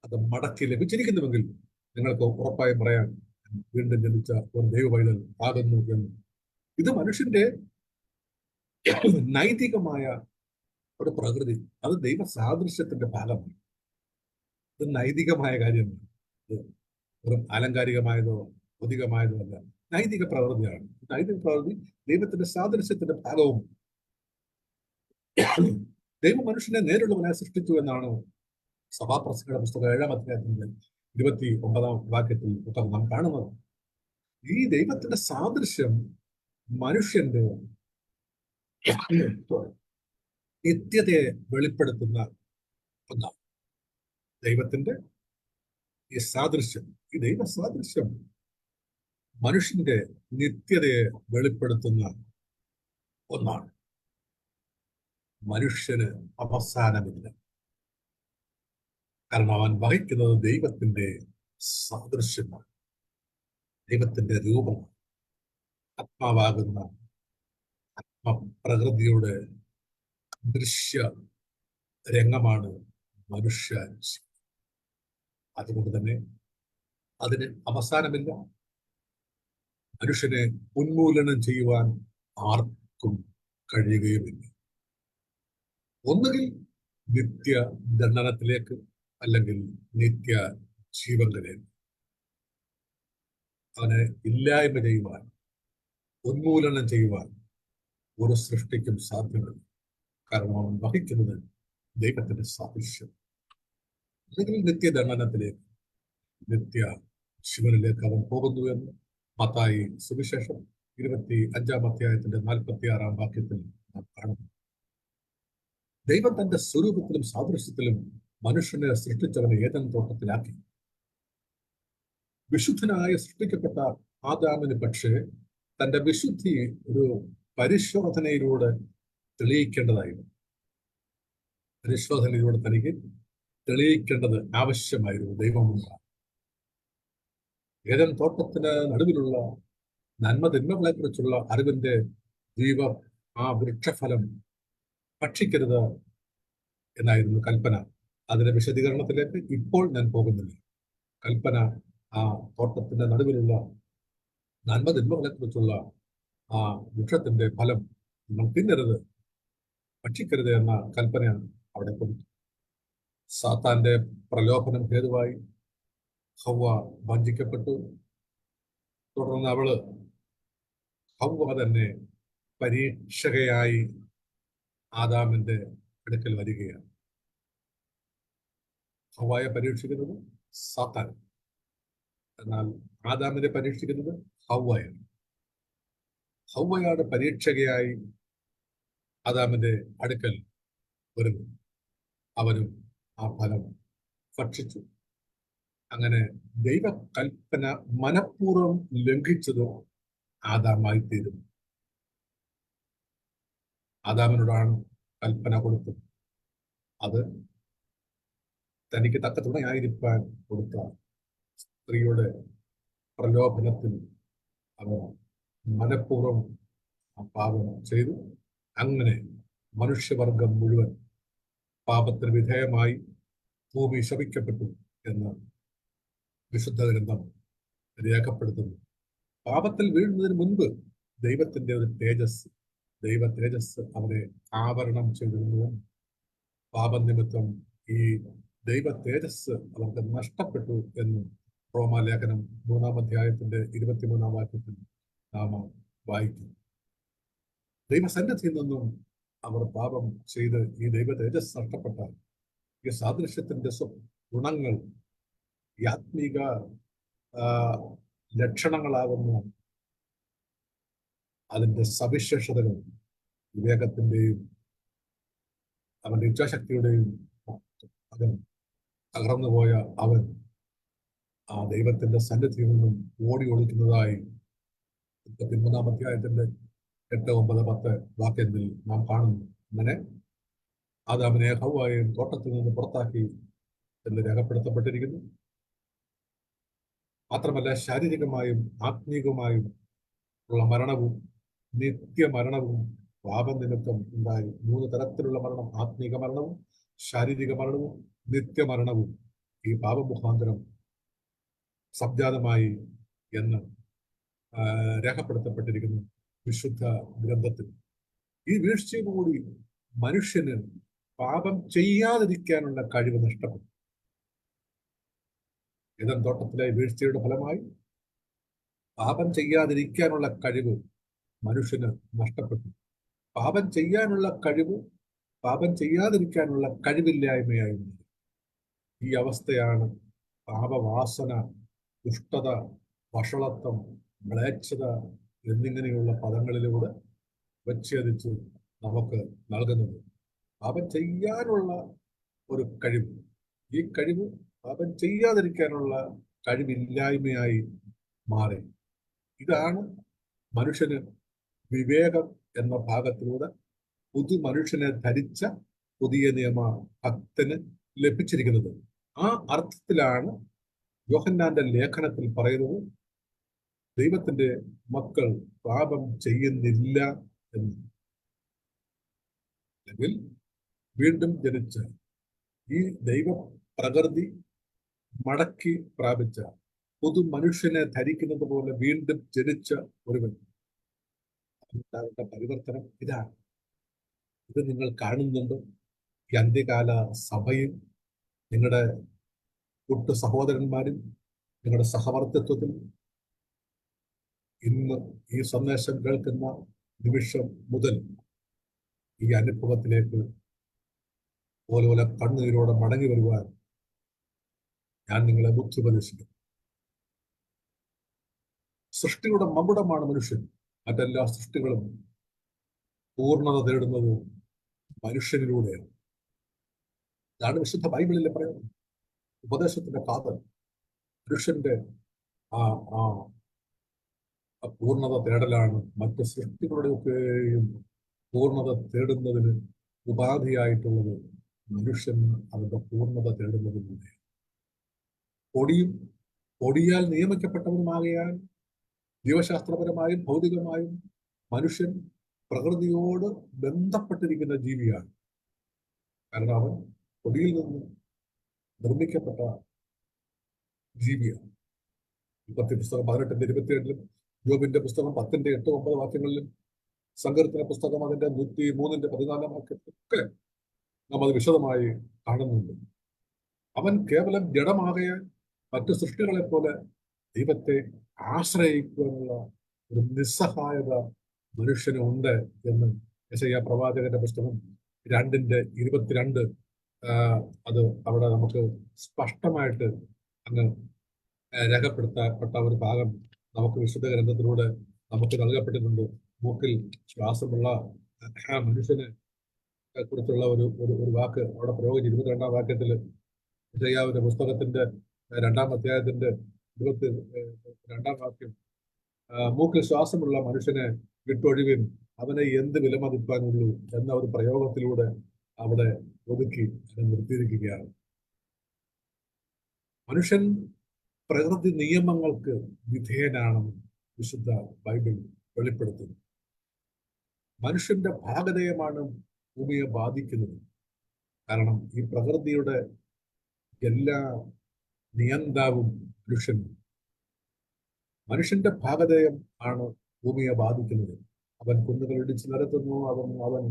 അത് മടക്കി ലഭിച്ചിരിക്കുന്നുവെങ്കിൽ നിങ്ങൾക്ക് ഉറപ്പായും പറയാൻ വീണ്ടും ജനിച്ച ഒരു ദൈവ പൈതൽ ആകുന്നു എന്ന്. ഇത് മനുഷ്യന്റെ നൈതികമായ ഒരു പ്രകൃതി, അത് ദൈവ സാദൃശ്യത്തിന്റെ ഭാഗമാണ്. ഇത് നൈതികമായ കാര്യമാണ്. ഇത് വെറും ആലങ്കാരികമായതോ ഭൗതികമായതോ അല്ല, നൈതിക പ്രവൃത്തിയാണ്. നൈതിക പ്രവൃത്തി ദൈവത്തിന്റെ സാദൃശ്യത്തിന്റെ ഭാഗവും. ദൈവ മനുഷ്യനെ നേരിടുവാനായി സൃഷ്ടിച്ചു എന്നാണ് സഭാപ്രസംഗയുടെ പുസ്തകം 7-ാം അധ്യായത്തിന്റെ 29-ാം വാക്യത്തിൽ ഒക്കെ നാം കാണുന്നത്. ഈ ദൈവത്തിന്റെ സാദൃശ്യം മനുഷ്യന്റെ നിത്യതയെ വെളിപ്പെടുത്തുന്ന ഒന്നാണ്. ദൈവത്തിന്റെ ഈ സാദൃശ്യം, ഈ ദൈവ സാദൃശ്യം മനുഷ്യന്റെ നിത്യതയെ വെളിപ്പെടുത്തുന്ന ഒന്നാണ്. മനുഷ്യന് അവസാനമില്ല, കാരണം അവൻ വഹിക്കുന്നത് ദൈവത്തിന്റെ സാദൃശ്യമാണ്, ദൈവത്തിന്റെ രൂപമാണ്. ആത്മാവാകുന്ന ആത്മപ്രകൃതിയുടെ ദൃശ്യ രംഗമാണ് മനുഷ്യ. അതുകൊണ്ട് തന്നെ അതിന് അവസാനമില്ല. മനുഷ്യനെ ഉന്മൂലനം ചെയ്യുവാൻ ആർക്കും കഴിയുകയുമില്ല. ഒന്നുകിൽ നിത്യ ദണ്ഡനത്തിലേക്ക്, അല്ലെങ്കിൽ നിത്യ ജീവനിലേക്ക്. അവനെ ഇല്ലായ്മ ചെയ്യുവാൻ, ഉന്മൂലനം ചെയ്യുവാൻ ഒരു സൃഷ്ടിക്കും സാധ്യമല്ല. കാരണം അവൻ വഹിക്കുന്നത് ദൈവത്തിന്റെ സാദൃശ്യം. അല്ലെങ്കിൽ നിത്യദണ്ഡനത്തിലേക്ക്, നിത്യ ശിവനിലേക്ക് അവൻ പോകുന്നു എന്ന് മത്തായി സുവിശേഷം 25-ാം അധ്യായത്തിന്റെ 46-ാം വാക്യത്തിൽ നാം കാണുന്നു. ദൈവം തന്റെ സ്വരൂപത്തിലും സാദൃശ്യത്തിലും മനുഷ്യനെ സൃഷ്ടിച്ചവനെ ഏദൻ തോട്ടത്തിലാക്കി. വിശുദ്ധനായി സൃഷ്ടിക്കപ്പെട്ട ആദാമിന് പക്ഷേ തന്റെ വിശുദ്ധി ഒരു പരിശോധനയിലൂടെ തെളിയിക്കേണ്ടതായിരുന്നു. പരിശോധനയിലൂടെ തനിക്ക് തെളിയിക്കേണ്ടത് ആവശ്യമായിരുന്നു. ദൈവമുണ്ടാകും ഏദൻ തോട്ടത്തിന് നടുവിലുള്ള നന്മതിന്മകളെ കുറിച്ചുള്ള അറിവിന്റെ ദീപം, ആ വൃക്ഷഫലം ഭക്ഷിക്കരുത് എന്നായിരുന്നു കൽപ്പന. അതിന്റെ വിശദീകരണത്തിലേക്ക് ഇപ്പോൾ ഞാൻ പോകുന്നില്ല. കൽപ്പന ആ തോട്ടത്തിന്റെ നടുവിലുള്ള നന്മതിന്മകളെ കുറിച്ചുള്ള ആ വൃക്ഷത്തിന്റെ ഫലം നിങ്ങൾ തിന്നരുത്, ഭക്ഷിക്കരുത് എന്ന കൽപ്പന അവിടെ കൊടുത്തു. സാത്താന്റെ പ്രലോഭനം ഹേതുവായി ഹവ്വ വഞ്ചിക്കപ്പെട്ടു. തുടർന്ന് ഹവ്വ തന്നെ പരീക്ഷകയായി ആദാമിന്റെ അടുക്കൽ വരികയാണ്. ഹവ്വയെ പരീക്ഷിക്കുന്നത് സാത്താൻ, എന്നാൽ ആദാമിനെ പരീക്ഷിക്കുന്നത് ഹവ്വയാണ്. ഹവ്വയാണ് പരീക്ഷകയായി ആദാമിന്റെ അടുക്കൽ വരുന്നു. അവനും ആ ഫലം ഭക്ഷിച്ചു. അങ്ങനെ ദൈവകൽപ്പന മനഃപൂർവ്വം ലംഘിച്ചത് ആദാമായി തീരുന്നു. ആദാമിനോടാണ് കൽപ്പന കൊടുത്തത്. അത് തനിക്ക് തക്ക തുണയായിരിക്കാൻ കൊടുത്ത സ്ത്രീയുടെ പ്രലോഭനത്തിൽ അവൻ മനഃപൂർവ്വം ആ പാപം ചെയ്തു. അങ്ങനെ മനുഷ്യവർഗം മുഴുവൻ പാപത്തിന് വിധേയമായി ഭൂമി ശപിക്കപ്പെട്ടു എന്ന് വിശുദ്ധ ഗ്രന്ഥം രേഖപ്പെടുത്തുന്നു. പാപത്തിൽ വീഴുന്നതിന് മുൻപ് ദൈവത്തിന്റെ ഒരു തേജസ്, ദൈവ തേജസ് അവരെ ആവരണം ചെയ്തിരുന്നു. പാപനിമിത്തം ഈ ദൈവ തേജസ് അവർക്ക് നഷ്ടപ്പെട്ടു എന്ന് റോമാലേഖനം 3-ാം അധ്യായത്തിന്റെ 23-ാം വാക്യത്തിൽ നാം വായിക്കും. ദൈവസന്നിധിയിൽ നിന്നും അവർ പാപം ചെയ്ത് ഈ ദൈവ തേജസ് നഷ്ടപ്പെട്ടാൽ ഈ സാദൃശ്യത്തിന്റെ ഗുണങ്ങൾ, ഈ ആത്മീക ലക്ഷണങ്ങളാകുന്ന അതിന്റെ സവിശേഷതകൾ, വിവേകത്തിന്റെയും അവന്റെ ഇച്ഛാശക്തിയുടെയും അവൻ തകർന്നുപോയ അവൻ ആ ദൈവത്തിന്റെ സന്നിധിയിൽ നിന്നും ഓടി ഒളിക്കുന്നതായി 33-ാം അധ്യായത്തിന്റെ 8, 9, 10 വാക്യത്തിൽ നാം കാണുന്നു. അങ്ങനെ ആദാമിനെ ഹവ്വയെയും തോട്ടത്തിൽ നിന്ന് പുറത്താക്കി എന്ന് രേഖപ്പെടുത്തപ്പെട്ടിരിക്കുന്നു. മാത്രമല്ല ശാരീരികമായും ആത്മീകമായും ഉള്ള മരണവും നിത്യമരണവും പാപനിമിത്തം ഉണ്ടായി. 3 തരത്തിലുള്ള മരണം: ആത്മീക മരണവും, ശാരീരിക മരണവും, നിത്യമരണവും ഈ പാപമുഖാന്തരം സംജാതമായി എന്ന് രേഖപ്പെടുത്തപ്പെട്ടിരിക്കുന്നു വിശുദ്ധ ഗ്രന്ഥത്തിൽ. ഈ വീഴ്ചയോടുകൂടി മനുഷ്യന് പാപം ചെയ്യാതിരിക്കാനുള്ള കഴിവ് നഷ്ടപ്പെട്ടു. ഏദൻ തോട്ടത്തിലെ വീഴ്ചയുടെ ഫലമായി പാപം ചെയ്യാതിരിക്കാനുള്ള കഴിവ് മനുഷ്യന് നഷ്ടപ്പെട്ടു. പാപം ചെയ്യാനുള്ള കഴിവ് പാപം ചെയ്യാതിരിക്കാനുള്ള കഴിവില്ലായ്മയായി മാറി. ഈ അവസ്ഥയാണ് പാപവാസന, ദുഷ്ടത, വഷളത്വം, മ്ലേച്ഛത എന്നിങ്ങനെയുള്ള പദങ്ങളിലൂടെ വിച്ഛേദിച്ച് നമുക്ക് നൽകുന്നത്. പാപം ചെയ്യാനുള്ള ഒരു കഴിവ്, ഈ കഴിവ് പാപം ചെയ്യാതിരിക്കാനുള്ള കഴിവില്ലായ്മയായി മാറി. ഇതാണ് മനുഷ്യന് വിവേകം എന്ന ഭാഗത്തിലൂടെ പുതു മനുഷ്യനെ ധരിച്ച പുതിയ നിയമ ഭക്തന് ലഭിച്ചിരിക്കുന്നത്. ആ അർത്ഥത്തിലാണ് യോഹന്നാന്റെ ലേഖനത്തിൽ പറയുന്നത് ദൈവത്തിന്റെ മക്കൾ പാപം ചെയ്യുന്നില്ല എന്ന്. അല്ലെങ്കിൽ വീണ്ടും ജനിച്ച ഈ ദൈവ പ്രകൃതി മടക്കി പ്രാപിച്ച പുതു മനുഷ്യനെ ധരിക്കുന്നത് പോലെ വീണ്ടും ജനിച്ച ഒരുവൻ പരിവർത്തനം ഇതാണ്. ഇത് നിങ്ങൾ കാണുന്നുണ്ട്. ഈ അന്ത്യകാല സഭയിൽ നിങ്ങളുടെ കൂട്ടു സഹോദരന്മാരും നിങ്ങളുടെ സഹവർത്തിത്വത്തിൽ ഇന്ന് ഈ സന്ദേശം കേൾക്കുന്ന നിമിഷം മുതൽ ഈ അനുഭവത്തിലേക്ക് പോലെ കണ്ണുനീരോടെ മടങ്ങി വരുവാൻ ഞാൻ നിങ്ങളെ ബുദ്ധിപദേശിക്കും. സൃഷ്ടിയുടെ മകുടമാണ് മനുഷ്യൻ. മറ്റെല്ലാ സൃഷ്ടികളും പൂർണ്ണത തേടുന്നത് മനുഷ്യനിലൂടെയാണ്. ഇതാണ് വിശുദ്ധ ബൈബിളിലെ പറയുന്നത്. ഉപദേശത്തിന്റെ കാതൽ മനുഷ്യന്റെ ആ ആ പൂർണ്ണത തേടലാണ്. മറ്റ് സൃഷ്ടികളുടെയൊക്കെയും പൂർണ്ണത തേടുന്നതിന് ഉപാധിയായിട്ടുള്ളത് മനുഷ്യൻ അവന്റെ പൂർണ്ണത തേടുന്നതിലൂടെ. പൊടിയാൽ നിയമിക്കപ്പെട്ടവനുമാകയാൽ ജീവശാസ്ത്രപരമായും ഭൗതികമായും മനുഷ്യൻ പ്രകൃതിയോട് ബന്ധപ്പെട്ടിരിക്കുന്ന ജീവിയാണ്. കാരണം അവൻ പൊടിയിൽ നിന്ന് നിർമ്മിക്കപ്പെട്ട ജീവിയാണ്. ഉൽപ്പത്തി പുസ്തകം 18:27 യോബിന്റെ പുസ്തകം 10:8-9 വാക്യങ്ങളിലും സങ്കീർത്തന പുസ്തകം അതിന്റെ 103:14 വാക്യത്തിലൊക്കെ നാം അത് വിശദമായി കാണുന്നുണ്ട്. അവൻ കേവലം ജഡമാകയാൽ മറ്റു സൃഷ്ടികളെ പോലെ ദൈവത്തെ ആശ്രയിക്കാനുള്ള ഒരു നിസ്സഹായത മനുഷ്യനുണ്ട് എന്ന് യെശയ്യാ പ്രവാചകന്റെ പുസ്തകം 2:22 അത് അവിടെ നമുക്ക് സ്പഷ്ടമായിട്ട് അങ്ങ് രേഖപ്പെടുത്തപ്പെട്ട ഒരു ഭാഗം നമുക്ക് വിശുദ്ധ ഗ്രന്ഥത്തിലൂടെ നമുക്ക് നൽകപ്പെട്ടിട്ടുണ്ട്. മൂക്കിൽ ശ്വാസമുള്ള മനുഷ്യനെ കുറിച്ചുള്ള ഒരു വാക്ക് അവിടെ പ്രയോഗിച്ച് 22-ാം വാക്യത്തിൽ യെശയ്യാവിന്റെ പുസ്തകത്തിന്റെ 2-ാം അധ്യായത്തിന്റെ 22-ാം വാക്യം, മൂക്കിൽ ശ്വാസമുള്ള മനുഷ്യനെ വിട്ടൊഴിവിൻ, അവനെ എന്ത് വിലമതിപ്പാനുള്ളൂ എന്ന ഒരു പ്രയോഗത്തിലൂടെ അവിടെ ഒതുക്കി നിർത്തിയിരിക്കുകയാണ്. മനുഷ്യൻ പ്രകൃതി നിയമങ്ങൾക്ക് വിധേയനാണെന്ന് വിശുദ്ധ ബൈബിൾ വെളിപ്പെടുത്തുന്നു. മനുഷ്യന്റെ ഭാഗധേയമാണ് ഭൂമിയെ ബാധിക്കുന്നത്. കാരണം ഈ പ്രകൃതിയുടെ എല്ലാ നിയന്താവും മനുഷ്യന്റെ ഭാഗധേയം ആണ് ഭൂമിയെ ബാധിക്കുന്നത്. അവൻ കുന്നുകൾ ഇടിച്ചു നിരത്തുന്നു. അവൻ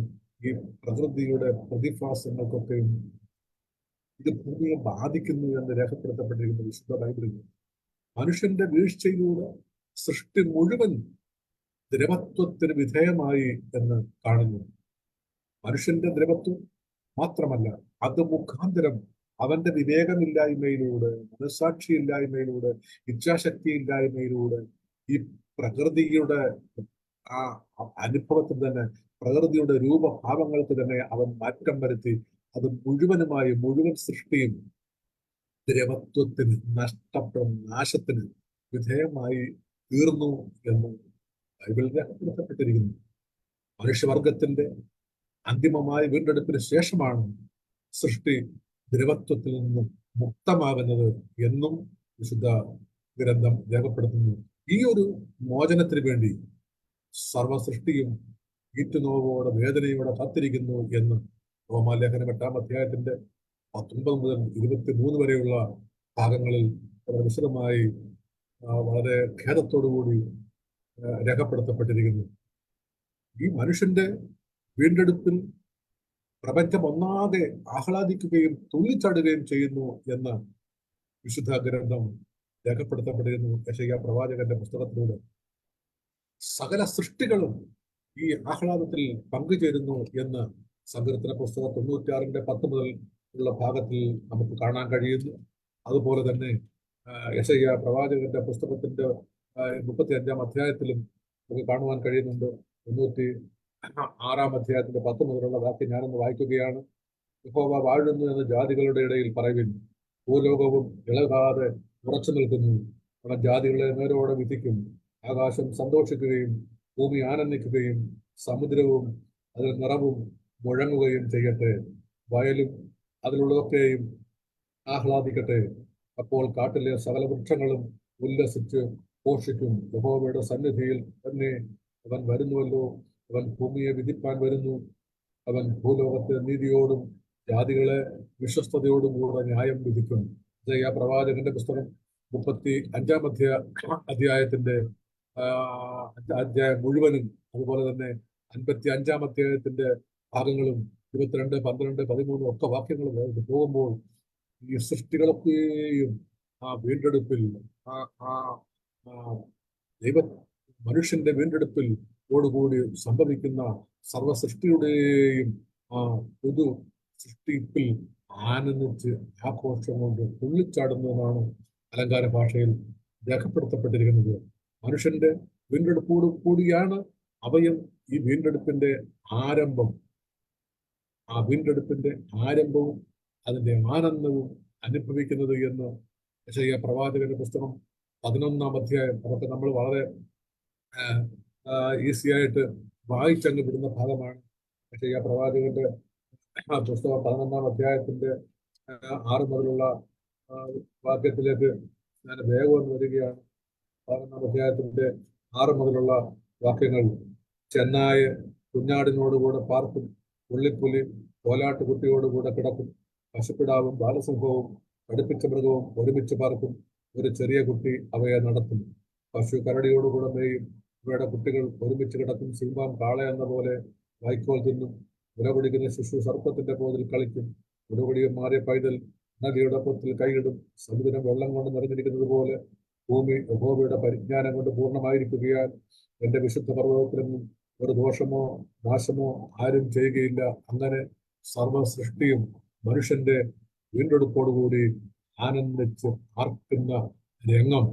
ഈ പ്രകൃതിയുടെ പ്രതിഭാസങ്ങൾക്കൊക്കെയും ഇത് ഭൂമിയെ ബാധിക്കുന്നു എന്ന് രേഖപ്പെടുത്തപ്പെട്ടിരിക്കുന്ന വിശുദ്ധ ബൈബിളിൽ മനുഷ്യന്റെ വീഴ്ചയിലൂടെ സൃഷ്ടി മുഴുവൻ ദ്രവത്വത്തിന് വിധേയമായി എന്ന് കാണുന്നു. മനുഷ്യന്റെ ദ്രവത്വം മാത്രമല്ല, അത് മുഖാന്തരം അവന്റെ വിവേകമില്ലായ്മയിലൂടെ, മനസാക്ഷിയില്ലായ്മയിലൂടെ, ഇച്ഛാശക്തിയില്ലായ്മയിലൂടെ ഈ പ്രകൃതിയുടെ ആ അനുഭവത്തിൽ തന്നെ, പ്രകൃതിയുടെ രൂപഭാവങ്ങൾക്ക് തന്നെ അവൻ മാറ്റം വരുത്തി അത് മുഴുവൻ സൃഷ്ടിയും ദ്രവത്വത്തിന്, നാശത്തിന് വിധേയമായി തീർന്നു എന്ന് ബൈബിളിൽ രേഖപ്പെടുത്തപ്പെട്ടിരിക്കുന്നു. മനുഷ്യവർഗത്തിന്റെ അന്തിമമായ വീണ്ടെടുപ്പിന് ശേഷമാണ് സൃഷ്ടി ദ്രവത്വത്തിൽ നിന്നും മുക്തമാകുന്നത് എന്നും വിശുദ്ധ ഗ്രന്ഥം രേഖപ്പെടുത്തുന്നു. ഈ ഒരു മോചനത്തിന് വേണ്ടി സർവസൃഷ്ടിയും ഈറ്റുനോവോടെ വേദനയോടെ കാത്തിരിക്കുന്നു എന്ന് റോമാലേഖനം 8-ാം അധ്യായത്തിന്റെ 19 മുതൽ 23 വരെയുള്ള ഭാഗങ്ങളിൽ വളരെ വിശദമായി വളരെ ഖേദത്തോടുകൂടി രേഖപ്പെടുത്തപ്പെട്ടിരിക്കുന്നു. ഈ മനുഷ്യന്റെ വീണ്ടെടുപ്പിൽ പ്രപഞ്ചം ഒന്നാകെ ആഹ്ലാദിക്കുകയും തുള്ളിച്ചാടുകയും ചെയ്യുന്നു എന്ന് വിശുദ്ധ ഗ്രന്ഥം രേഖപ്പെടുത്തപ്പെട്ടിരുന്നു. യെശയ്യാ പ്രവാചകന്റെ പുസ്തകത്തിലൂടെ സകല സൃഷ്ടികളും ഈ ആഹ്ലാദത്തിൽ പങ്കുചേരുന്നു എന്ന് സങ്കീർത്തന പുസ്തകം 96:10 മുതൽ ഉള്ള ഭാഗത്തിൽ നമുക്ക് കാണാൻ കഴിയുന്നു. അതുപോലെ തന്നെ യെശയ്യാ പ്രവാചകന്റെ പുസ്തകത്തിന്റെ 35-ാം അധ്യായത്തിലും നമുക്ക് കാണുവാൻ കഴിയുന്നുണ്ട്. 96-ാം അധ്യായത്തിന്റെ 10 മുതലുള്ള വാക്യം ഞാനൊന്ന് വായിക്കുകയാണ്. യഹോവ വാഴുന്നു എന്ന് ജാതികളുടെ ഇടയിൽ പറയുവിൻ, ഭൂലോകവും ഇളകാതെ ഉറച്ചു നിൽക്കുന്നു. അവൻ ജാതികളെ നേരോടെ വിധിക്കും. ആകാശം സന്തോഷിക്കുകയും ഭൂമി ആനന്ദിക്കുകയും സമുദ്രവും അതിൽ നിറവും മുഴങ്ങുകയും ചെയ്യട്ടെ. വയലും അതിലുള്ളതൊക്കെയും ആഹ്ലാദിക്കട്ടെ. അപ്പോൾ കാട്ടിലെ സകല വൃക്ഷങ്ങളും ഉല്ലസിച്ച് ഘോഷിക്കും. യഹോവയുടെ സന്നിധിയിൽ തന്നെ അവൻ വരുന്നുവല്ലോ. അവൻ ഭൂമിയെ വിധിപ്പാൻ വരുന്നു. അവൻ ഭൂലോകത്തെ നീതിയോടും ജാതികളെ വിശ്വസ്തയോടും കൂടെ ന്യായം വിധിക്കും. യെശയ്യാ പ്രവാചകന്റെ പുസ്തകം 35-ാം അധ്യായത്തിന്റെ അധ്യായം മുഴുവനും, അതുപോലെ തന്നെ 55-ാം അധ്യായത്തിന്റെ ഭാഗങ്ങളും 22, 12, 13 ഒക്കെ വാക്യങ്ങൾ പോകുമ്പോൾ ഈ സൃഷ്ടികളൊക്കെയും ആ വീണ്ടെടുപ്പിൽ ദൈവ മനുഷ്യന്റെ വീണ്ടെടുപ്പിൽ ഓടുകൂടി സംഭവിക്കുന്ന സർവസൃഷ്ടിയുടെയും ആ പുതു സൃഷ്ടിപ്പിൽ ആനന്ദിച്ച് ആഘോഷം കൊണ്ട് തുള്ളിച്ചാടുന്നതാണ് അലങ്കാര ഭാഷയിൽ രേഖപ്പെടുത്തപ്പെട്ടിരിക്കുന്നത്. മനുഷ്യന്റെ വീണ്ടെടുപ്പോടു കൂടിയാണ് അവയും ഈ വീണ്ടെടുപ്പിന്റെ ആരംഭം, ആ വീണ്ടെടുപ്പിന്റെ ആരംഭവും അതിന്റെ ആനന്ദവും അനുഭവിക്കുന്നത് എന്ന് യെശയ്യാ പ്രവാചകന്റെ പുസ്തകം 11-ാം അധ്യായം അതൊക്കെ നമ്മൾ വളരെ ഈസി ആയിട്ട് വായിച്ചങ്ങ് വിടുന്ന ഭാഗമാണ്. യെശയ്യാ പ്രവാചകന്റെ പുസ്തകം 11-ാം അധ്യായത്തിന്റെ 6 മുതലുള്ള വാക്യത്തിലേക്ക് ഞാൻ വേഗം വരികയാണ്. 11-ാം അധ്യായത്തിന്റെ 6 മുതലുള്ള വാക്യങ്ങൾ: ചെന്നായ കുഞ്ഞാടിനോടുകൂടെ പാർക്കും, പുള്ളിപ്പുലി കോലാട്ടുകുട്ടിയോടുകൂടെ കിടക്കും, പശുക്കിടാവും ബാലസിംഹവും പഠിപ്പിച്ച മൃഗവും ഒരുമിച്ച് പാർക്കും, ഒരു ചെറിയ കുട്ടി അവയെ നടത്തും. പശു കരടിയോടുകൂടെ മേയും, ഇവയുടെ കുട്ടികൾ ഒരുമിച്ച് കിടക്കും. സിംഹം കാള എന്ന പോലെ വൈക്കോൽ തിന്നും, വില പിടിക്കുന്ന ശിശു സർപ്പത്തിന്റെ പോതിൽ കളിക്കും. ഉടപടിയും മാറിയ പൈതൽ നദിയുടെ പൊത്തിൽ കൈയിടും. സമുദ്രം വെള്ളം കൊണ്ട് നിറഞ്ഞിരിക്കുന്നത് പോലെ ഭൂമി യഹോവയുടെ പരിജ്ഞാനം കൊണ്ട് പൂർണ്ണമായിരിക്കുകയാൽ എന്റെ വിശുദ്ധ പർവ്വതത്തിലൊന്നും ഒരു ദോഷമോ നാശമോ ആരും ചെയ്യുകയില്ല. അങ്ങനെ സർവ സൃഷ്ടിയും മനുഷ്യന്റെ വീണ്ടെടുപ്പോടുകൂടി ആനന്ദിച്ച് ആർക്കുന്ന രംഗം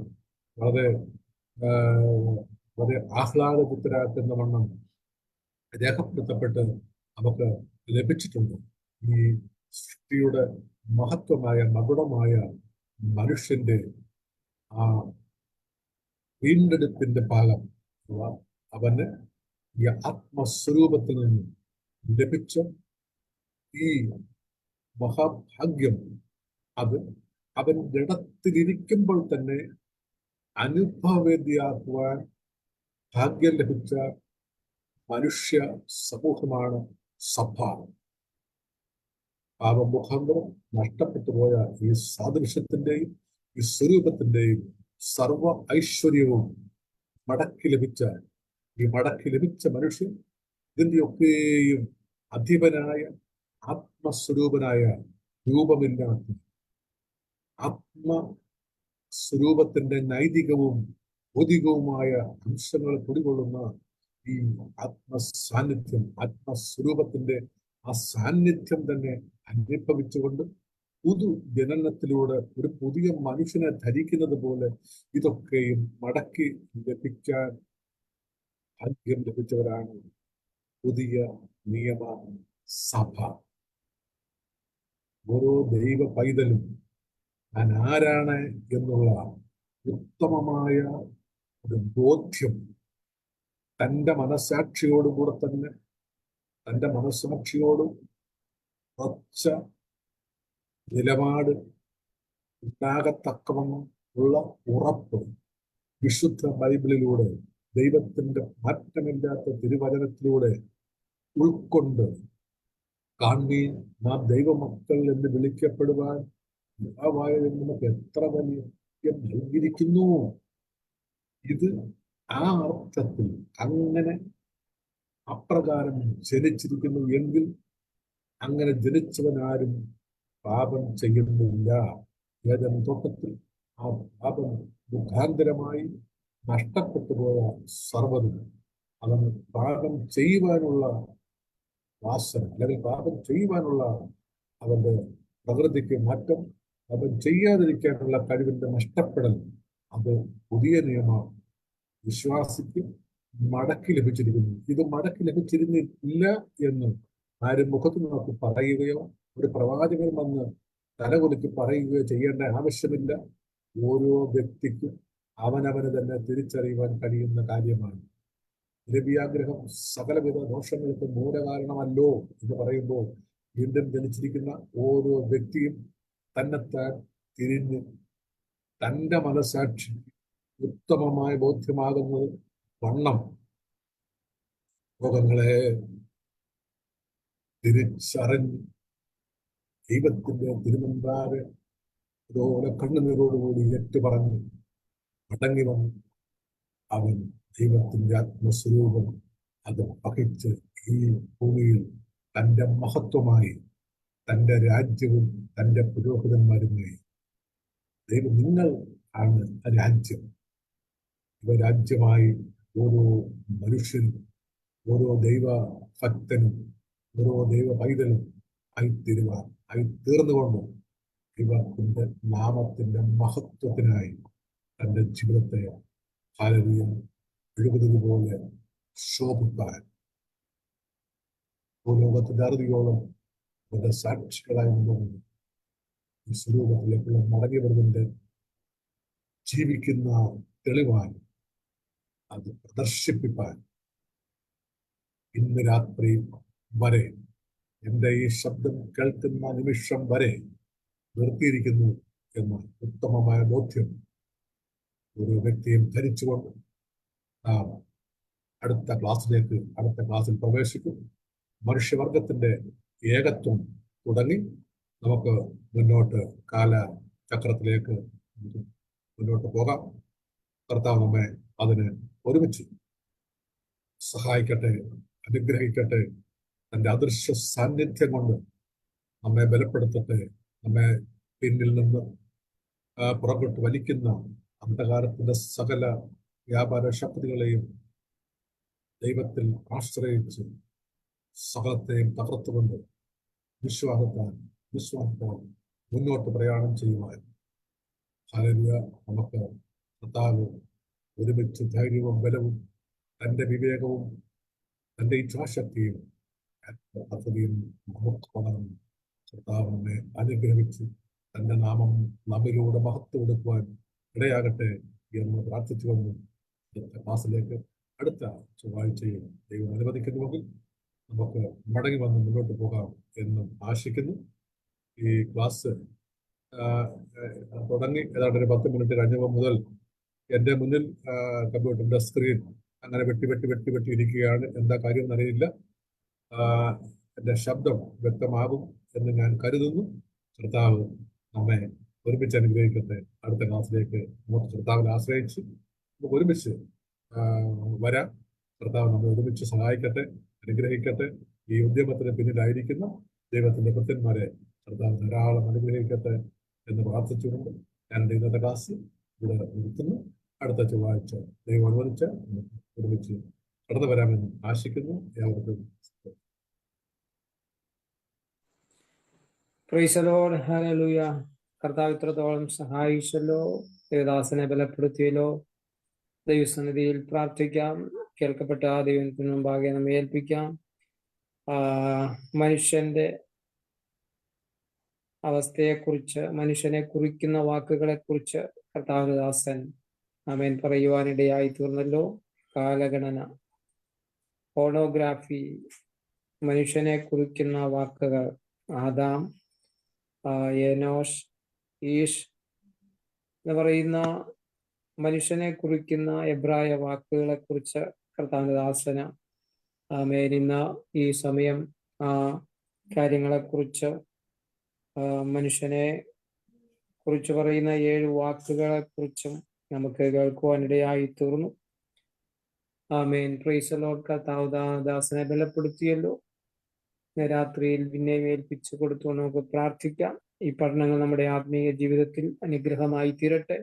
വളരെ വളരെ ആഹ്ലാദപുത്തരാക്കുന്ന വണ്ണം രേഖപ്പെടുത്തപ്പെട്ട് നമുക്ക് ലഭിച്ചിട്ടുണ്ട്. ഈ സൃഷ്ടിയുടെ മഹത്വമായ മകുടമായ മനുഷ്യന്റെ ആ വീണ്ടെടുപ്പിന്റെ ഭാഗം, അവന് ഈ ആത്മസ്വരൂപത്തിൽ നിന്നും ലഭിച്ച ഈ മഹാഭാഗ്യം, അത് അവൻ ജഡത്തിലിരിക്കുമ്പോൾ തന്നെ അനുഭവവേദ്യയാക്കുവാൻ ഭാഗ്യം ലഭിച്ച മനുഷ്യ സമൂഹമാണ് സഭ. പാപമുഖാന്തരം നഷ്ടപ്പെട്ടു പോയ ഈ സാദൃശ്യത്തിന്റെയും ഈ സ്വരൂപത്തിന്റെയും സർവ ഐശ്വര്യവും മടക്കി ലഭിച്ച മനുഷ്യൻ ഇതിന്റെയൊക്കെയും അധിപനായ ആത്മസ്വരൂപനായ രൂപമില്ലാത്ത ആത്മസ്വരൂപത്തിന്റെ നൈതികവും ഭൗതികവുമായ അംശങ്ങൾ കുടികൊള്ളുന്ന ഈ ആത്മസ്വരൂപത്തിന്റെ ആ സാന്നിധ്യം തന്നെ അനുഭവിച്ചുകൊണ്ട് പുതു ജനനത്തിലൂടെ ഒരു പുതിയ മനുഷ്യനെ ധരിക്കുന്നത് പോലെ ഇതൊക്കെയും മടക്കി ലഭിക്കാൻ ഭാഗ്യം ലഭിച്ചവരാണ് പുതിയ നിയമ സഭ. ഓരോ ദൈവ പൈതലും ഞാൻ ആരാണ് എന്നുള്ള ഉത്തമമായ ഒരു ബോധ്യം തൻ്റെ മനസ്സാക്ഷിയോടുകൂടെ തന്നെ, തൻ്റെ മനസ്സാക്ഷിയോട് ഉറച്ച നിലപാട് ഉണ്ടാകത്തക്കവണ്ണം ഉള്ള ഉറപ്പ് വിശുദ്ധ ബൈബിളിലൂടെ, ദൈവത്തിന്റെ മാറ്റമില്ലാത്ത തിരുവചനത്തിലൂടെ ഉൾക്കൊണ്ട് കാണുകയും നാം ദൈവമക്കൾ എന്ന് വിളിക്കപ്പെടുവാൻ നമുക്ക് എത്ര വലിയ നൽകിയിരിക്കുന്നു. ഇത് ആ അർത്ഥത്തിൽ അങ്ങനെ അപ്രകാരം ജനിച്ചിരിക്കുന്നു എങ്കിൽ അങ്ങനെ ജനിച്ചവനാരും പാപം ചെയ്യുന്നില്ല. ഏതെൻ തോട്ടത്തിൽ ആ പാപം മുഖാന്തരമായി നഷ്ടപ്പെട്ടു പോയ സർവ്വതും അവന് പാപം ചെയ്യുവാനുള്ള വാസന, അല്ലെങ്കിൽ പാപം ചെയ്യുവാനുള്ള അവന്റെ പ്രകൃതിക്ക് മാറ്റം, അവൻ ചെയ്യാതിരിക്കാനുള്ള കഴിവിന്റെ നഷ്ടപ്പെടൽ, അത് പുതിയ നിയമ വിശ്വാസിക്ക് മടക്കി ലഭിച്ചിരിക്കുന്നു. ഇത് മടക്കി ലഭിച്ചിരുന്നില്ല എന്ന് ആരും മുഖത്ത് നോക്കി പറയുകയോ ഒരു പ്രവാചകൻ വന്ന് തലകുലുക്കി പറയുകയോ ചെയ്യേണ്ട ആവശ്യമില്ല. ഓരോ വ്യക്തിക്കും അവനവന് തന്നെ തിരിച്ചറിയുവാൻ കഴിയുന്ന കാര്യമാണ്. ദ്രവ്യാഗ്രഹം സകലവിധ ദോഷങ്ങൾക്ക് മൂലകാരണമല്ലോ എന്ന് പറയുമ്പോൾ വീണ്ടും ജനിച്ചിരിക്കുന്ന ഓരോ വ്യക്തിയും തന്നെത്താൻ തിരിഞ്ഞ് തൻ്റെ മനസാക്ഷി ഉത്തമമായ ബോധ്യമാകുന്നത് വണ്ണം രോഗങ്ങളെ തിരിച്ചറിഞ്ഞ് ദൈവത്തിന്റെ തിരുമുൻപാകെ അതുപോലെ കണ്ണുനീരോടുകൂടി ഏറ്റുപറഞ്ഞ് മടങ്ങി വന്ന് അവൻ ദൈവത്തിന്റെ ആത്മസ്വരൂപം അത് വഹിച്ച് ഈ ഭൂമിയിൽ തൻ്റെ മഹത്വമായി, തൻ്റെ രാജ്യവും തൻ്റെ പുരോഹിതന്മാരുമായി, ദൈവം നിങ്ങൾ ആണ് രാജ്യം, ഇവ രാജ്യമായി ഓരോ മനുഷ്യനും, ഓരോ ദൈവ ഭക്തനും, ഓരോ ദൈവ പൈതലും ആയി തീർന്നുകൊണ്ട് ദൈവത്തിന്റെ നാമത്തിന്റെ മഹത്വത്തിനായി തന്റെ ജീവിതത്തെ ഹല്ലേലൂയ എഴുപതുപോലെ ശോഭിപ്പാൻ ഭൂലോകത്തിന്റെ അറുതിയോളം അതിന്റെ സാക്ഷികളായി നിന്നുകൊണ്ട് ഈ സ്വരൂപത്തിലേക്കുള്ള മടങ്ങി വരുന്നതിന്റെ ജീവിക്കുന്ന തെളിവാൻ അത് പ്രദർശിപ്പിപ്പാൻ ഇന്ന് രാത്രി വരെ എന്റെ ഈ ശബ്ദം കേൾക്കുന്ന നിമിഷം വരെ നിർത്തിയിരിക്കുന്നു എന്ന ഉത്തമമായ ബോധ്യം ഒരു വ്യക്തിയും ധരിച്ചുകൊണ്ട് നാം അടുത്ത ക്ലാസ്സിൽ പ്രവേശിക്കും. മനുഷ്യവർഗത്തിന്റെ ഏകത്വം തുടങ്ങി നമുക്ക് മുന്നോട്ട് കാലചക്രത്തിലേക്ക് മുന്നോട്ട് പോകാം. കർത്താവ് നമ്മെ അതിന് ഒരുമിച്ച് സഹായിക്കട്ടെ, അനുഗ്രഹിക്കട്ടെ. തന്റെ അദൃശ്യ സാന്നിധ്യം കൊണ്ട് നമ്മെ ബലപ്പെടുത്തട്ടെ. നമ്മെ പിന്നിൽ നിന്ന് പുറകോട്ട് വലിക്കുന്ന അന്ധകാരത്തിന്റെ സകല വ്യാപാര ശക്തികളെയും ദൈവത്തിൽ ആശ്രയിച്ച് സകലത്തെയും തകർത്തുകൊണ്ട് വിശ്വാസത്താൽ മുന്നോട്ട് പ്രയാണം ചെയ്യുവാൻ ഹല്ലേലൂയ നമുക്ക് കർത്താവ് ഒരുമിച്ച് ധൈര്യവും ബലവും തന്റെ വിവേകവും തന്റെ ഇച്ഛാശക്തിയും പദ്ധതിയും നമുക്ക് പകർന്നു കർത്താവ് നമ്മെ അനുഗ്രഹിച്ച് തന്റെ നാമം നമ്മിലൂടെ മഹത്വം എടുക്കുവാൻ ഇടയാകട്ടെ എന്ന് പ്രാർത്ഥിച്ചുകൊണ്ട് ക്ലാസ്സിലേക്ക് അടുത്ത ചൊവ്വാഴ്ചയിൽ ദൈവം അനുവദിക്കുന്നുവെങ്കിൽ നമുക്ക് മടങ്ങി വന്ന് മുന്നോട്ട് പോകാം എന്നും ആശിക്കുന്നു. ഈ ക്ലാസ് തുടങ്ങി ഏതാണ്ട് ഒരു 10 മിനിറ്റ് കഴിഞ്ഞപ്പോൾ മുതൽ എൻ്റെ മുന്നിൽ കമ്പ്യൂട്ടറിന്റെ സ്ക്രീൻ അങ്ങനെ വെട്ടി ഇരിക്കുകയാണ്. എന്താ കാര്യം എന്നറിയില്ല. എൻ്റെ ശബ്ദം വ്യക്തമാകും എന്ന് ഞാൻ കരുതുന്നു. കർത്താവ് നമ്മെ ഒരുമിച്ച് അനുഗ്രഹിക്കട്ടെ. അടുത്ത ക്ലാസ്സിലേക്ക് നമുക്ക് കർത്താവിനെ ആശ്രയിച്ച് നമുക്ക് ഒരുമിച്ച് വരാം. കർത്താവ് നമ്മെ ഒരുമിച്ച് സഹായിക്കട്ടെ, അനുഗ്രഹിക്കട്ടെ. ഈ ഉദ്യമത്തിന് പിന്നിലായിരിക്കുന്ന ദൈവത്തിന്റെ ഭക്തന്മാരെ കർത്താവ് ധാരാളം അനുഗ്രഹിക്കട്ടെ എന്ന് പ്രാർത്ഥിച്ചുകൊണ്ട് ഞാൻ ഇന്നത്തെ ക്ലാസ് ഇവിടെ നിർത്തുന്നു. അടുത്ത ചൊവ്വാഴ്ച ദൈവം അനുവദിച്ച് ഒരുമിച്ച് കടന്നു വരാമെന്ന് ആശിക്കുന്നു. ഏവർക്കും പ്രൈസ് ദി ലോർഡ്. ഹല്ലേലൂയ. കർത്താവ് ഇത്രത്തോളം സഹായിച്ചല്ലോ, ദേവദാസനെ ബലപ്പെടുത്തിയല്ലോ. ദൈവസന്നിധിയിൽ പ്രാർത്ഥിക്കാം. കേൾക്കപ്പെട്ട ദൈവത്തിന് മുമ്പാകെ നമ്മെ ഏൽപ്പിക്കാം. മനുഷ്യന്റെ അവസ്ഥയെക്കുറിച്ച്, മനുഷ്യനെ കുറിക്കുന്ന വാക്കുകളെ കുറിച്ച് കർത്താവദാസൻ ആമേൻ പറയുവാനിടയായി തീർന്നല്ലോ. കാലഗണന, ഫോണോഗ്രാഫി, മനുഷ്യനെ കുറിക്കുന്ന വാക്കുകൾ, ആദാം, ഏനോഷ്, ഈഷ് എന്ന് പറയുന്ന മനുഷ്യനെ കുറിക്കുന്ന എബ്രായ വാക്കുകളെ കുറിച്ച് കർത്താവിന്റെ ദാസന ആമേൻ ഇന്ന് ഈ സമയം കാര്യങ്ങളെക്കുറിച്ച്, മനുഷ്യനെ കുറിച്ച് പറയുന്ന 7 വാക്കുകളെ കുറിച്ചും നമുക്ക് കേൾക്കുവാനിടയായി തീർന്നു. ആമേൻ. Praise the lord. കർത്താവ് ദാസനെ ബലപ്പെടുത്തിയല്ലോ. രാത്രിയിൽ പിന്നെയും ഏൽപ്പിച്ചു കൊടുത്തു നമുക്ക് പ്രാർത്ഥിക്കാം. ഈ പഠനങ്ങൾ നമ്മുടെ ആത്മീയ ജീവിതത്തിൽ അനുഗ്രഹമായി തീരട്ടെ.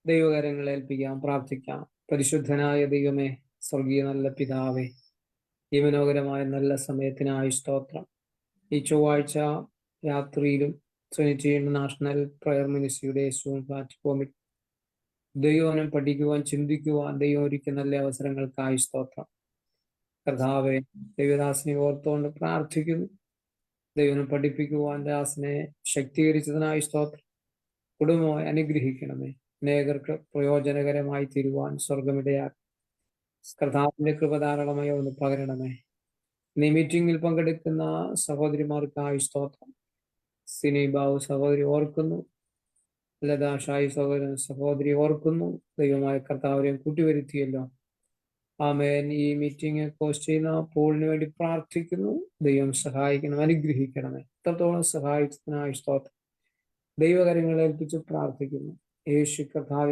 ദൈവകരങ്ങളെ ഏൽപ്പിക്കാം, പ്രാർത്ഥിക്കാം. പരിശുദ്ധനായ ദൈവമേ, സ്വർഗീയ നല്ല പിതാവേ, ഈ മനോഹരമായ നല്ല സമയത്തിനായി സ്തോത്രം. ഈ ചൊവ്വാഴ്ച രാത്രിയിലും ട്രിനിറ്റി ഇന്റർനാഷണൽ പ്രയർ മിനിസ്ട്രിയുടെ സൂം പ്ലാറ്റ്ഫോമിൽ ദൈവനം പഠിക്കുവാൻ, ചിന്തിക്കുവാൻ ദൈവം ഒരുക്കിയ നല്ല അവസരങ്ങൾക്കായി സ്തോത്രം. കർത്താവെ, ദൈവദാസനെ ഓർത്തുകൊണ്ട് പ്രാർത്ഥിക്കുന്നു. ദൈവനം പഠിപ്പിക്കുവാൻ ദാസനെ ശക്തീകരിച്ചതിനായി സ്തോത്രം. കുടുംബമായി അനുഗ്രഹിക്കണമേ. അനേകർക്ക് പ്രയോജനകരമായി തീരുവാൻ സ്വർഗമിടയാക്കി കർത്താവിന്റെ കൃപ ധാരാളമായി ഒന്ന് പകരണമേ. ഈ മീറ്റിംഗിൽ പങ്കെടുക്കുന്ന സഹോദരിമാർക്കായി സ്തോത്രം. സിനി ബാബു സഹോദരി ഓർക്കുന്നു, ലതാ ഷായി സഹോദരി ഓർക്കുന്നു. ദൈവമായ കർത്താവിനെയും കൂട്ടിവരുത്തിയല്ലോ. ആമേൻ. ഈ മീറ്റിംഗ് പോസ്റ്റ് ചെയ്യുന്ന പോളിന് വേണ്ടി പ്രാർത്ഥിക്കുന്നു. ദൈവം സഹായിക്കണം, അനുഗ്രഹിക്കണമേ. എത്രത്തോളം സഹായിച്ചതിനായി സ്തോത്രം. ദൈവകരങ്ങളെ ഏൽപ്പിച്ച് പ്രാർത്ഥിക്കുന്നു. യേശു കർത്താവ്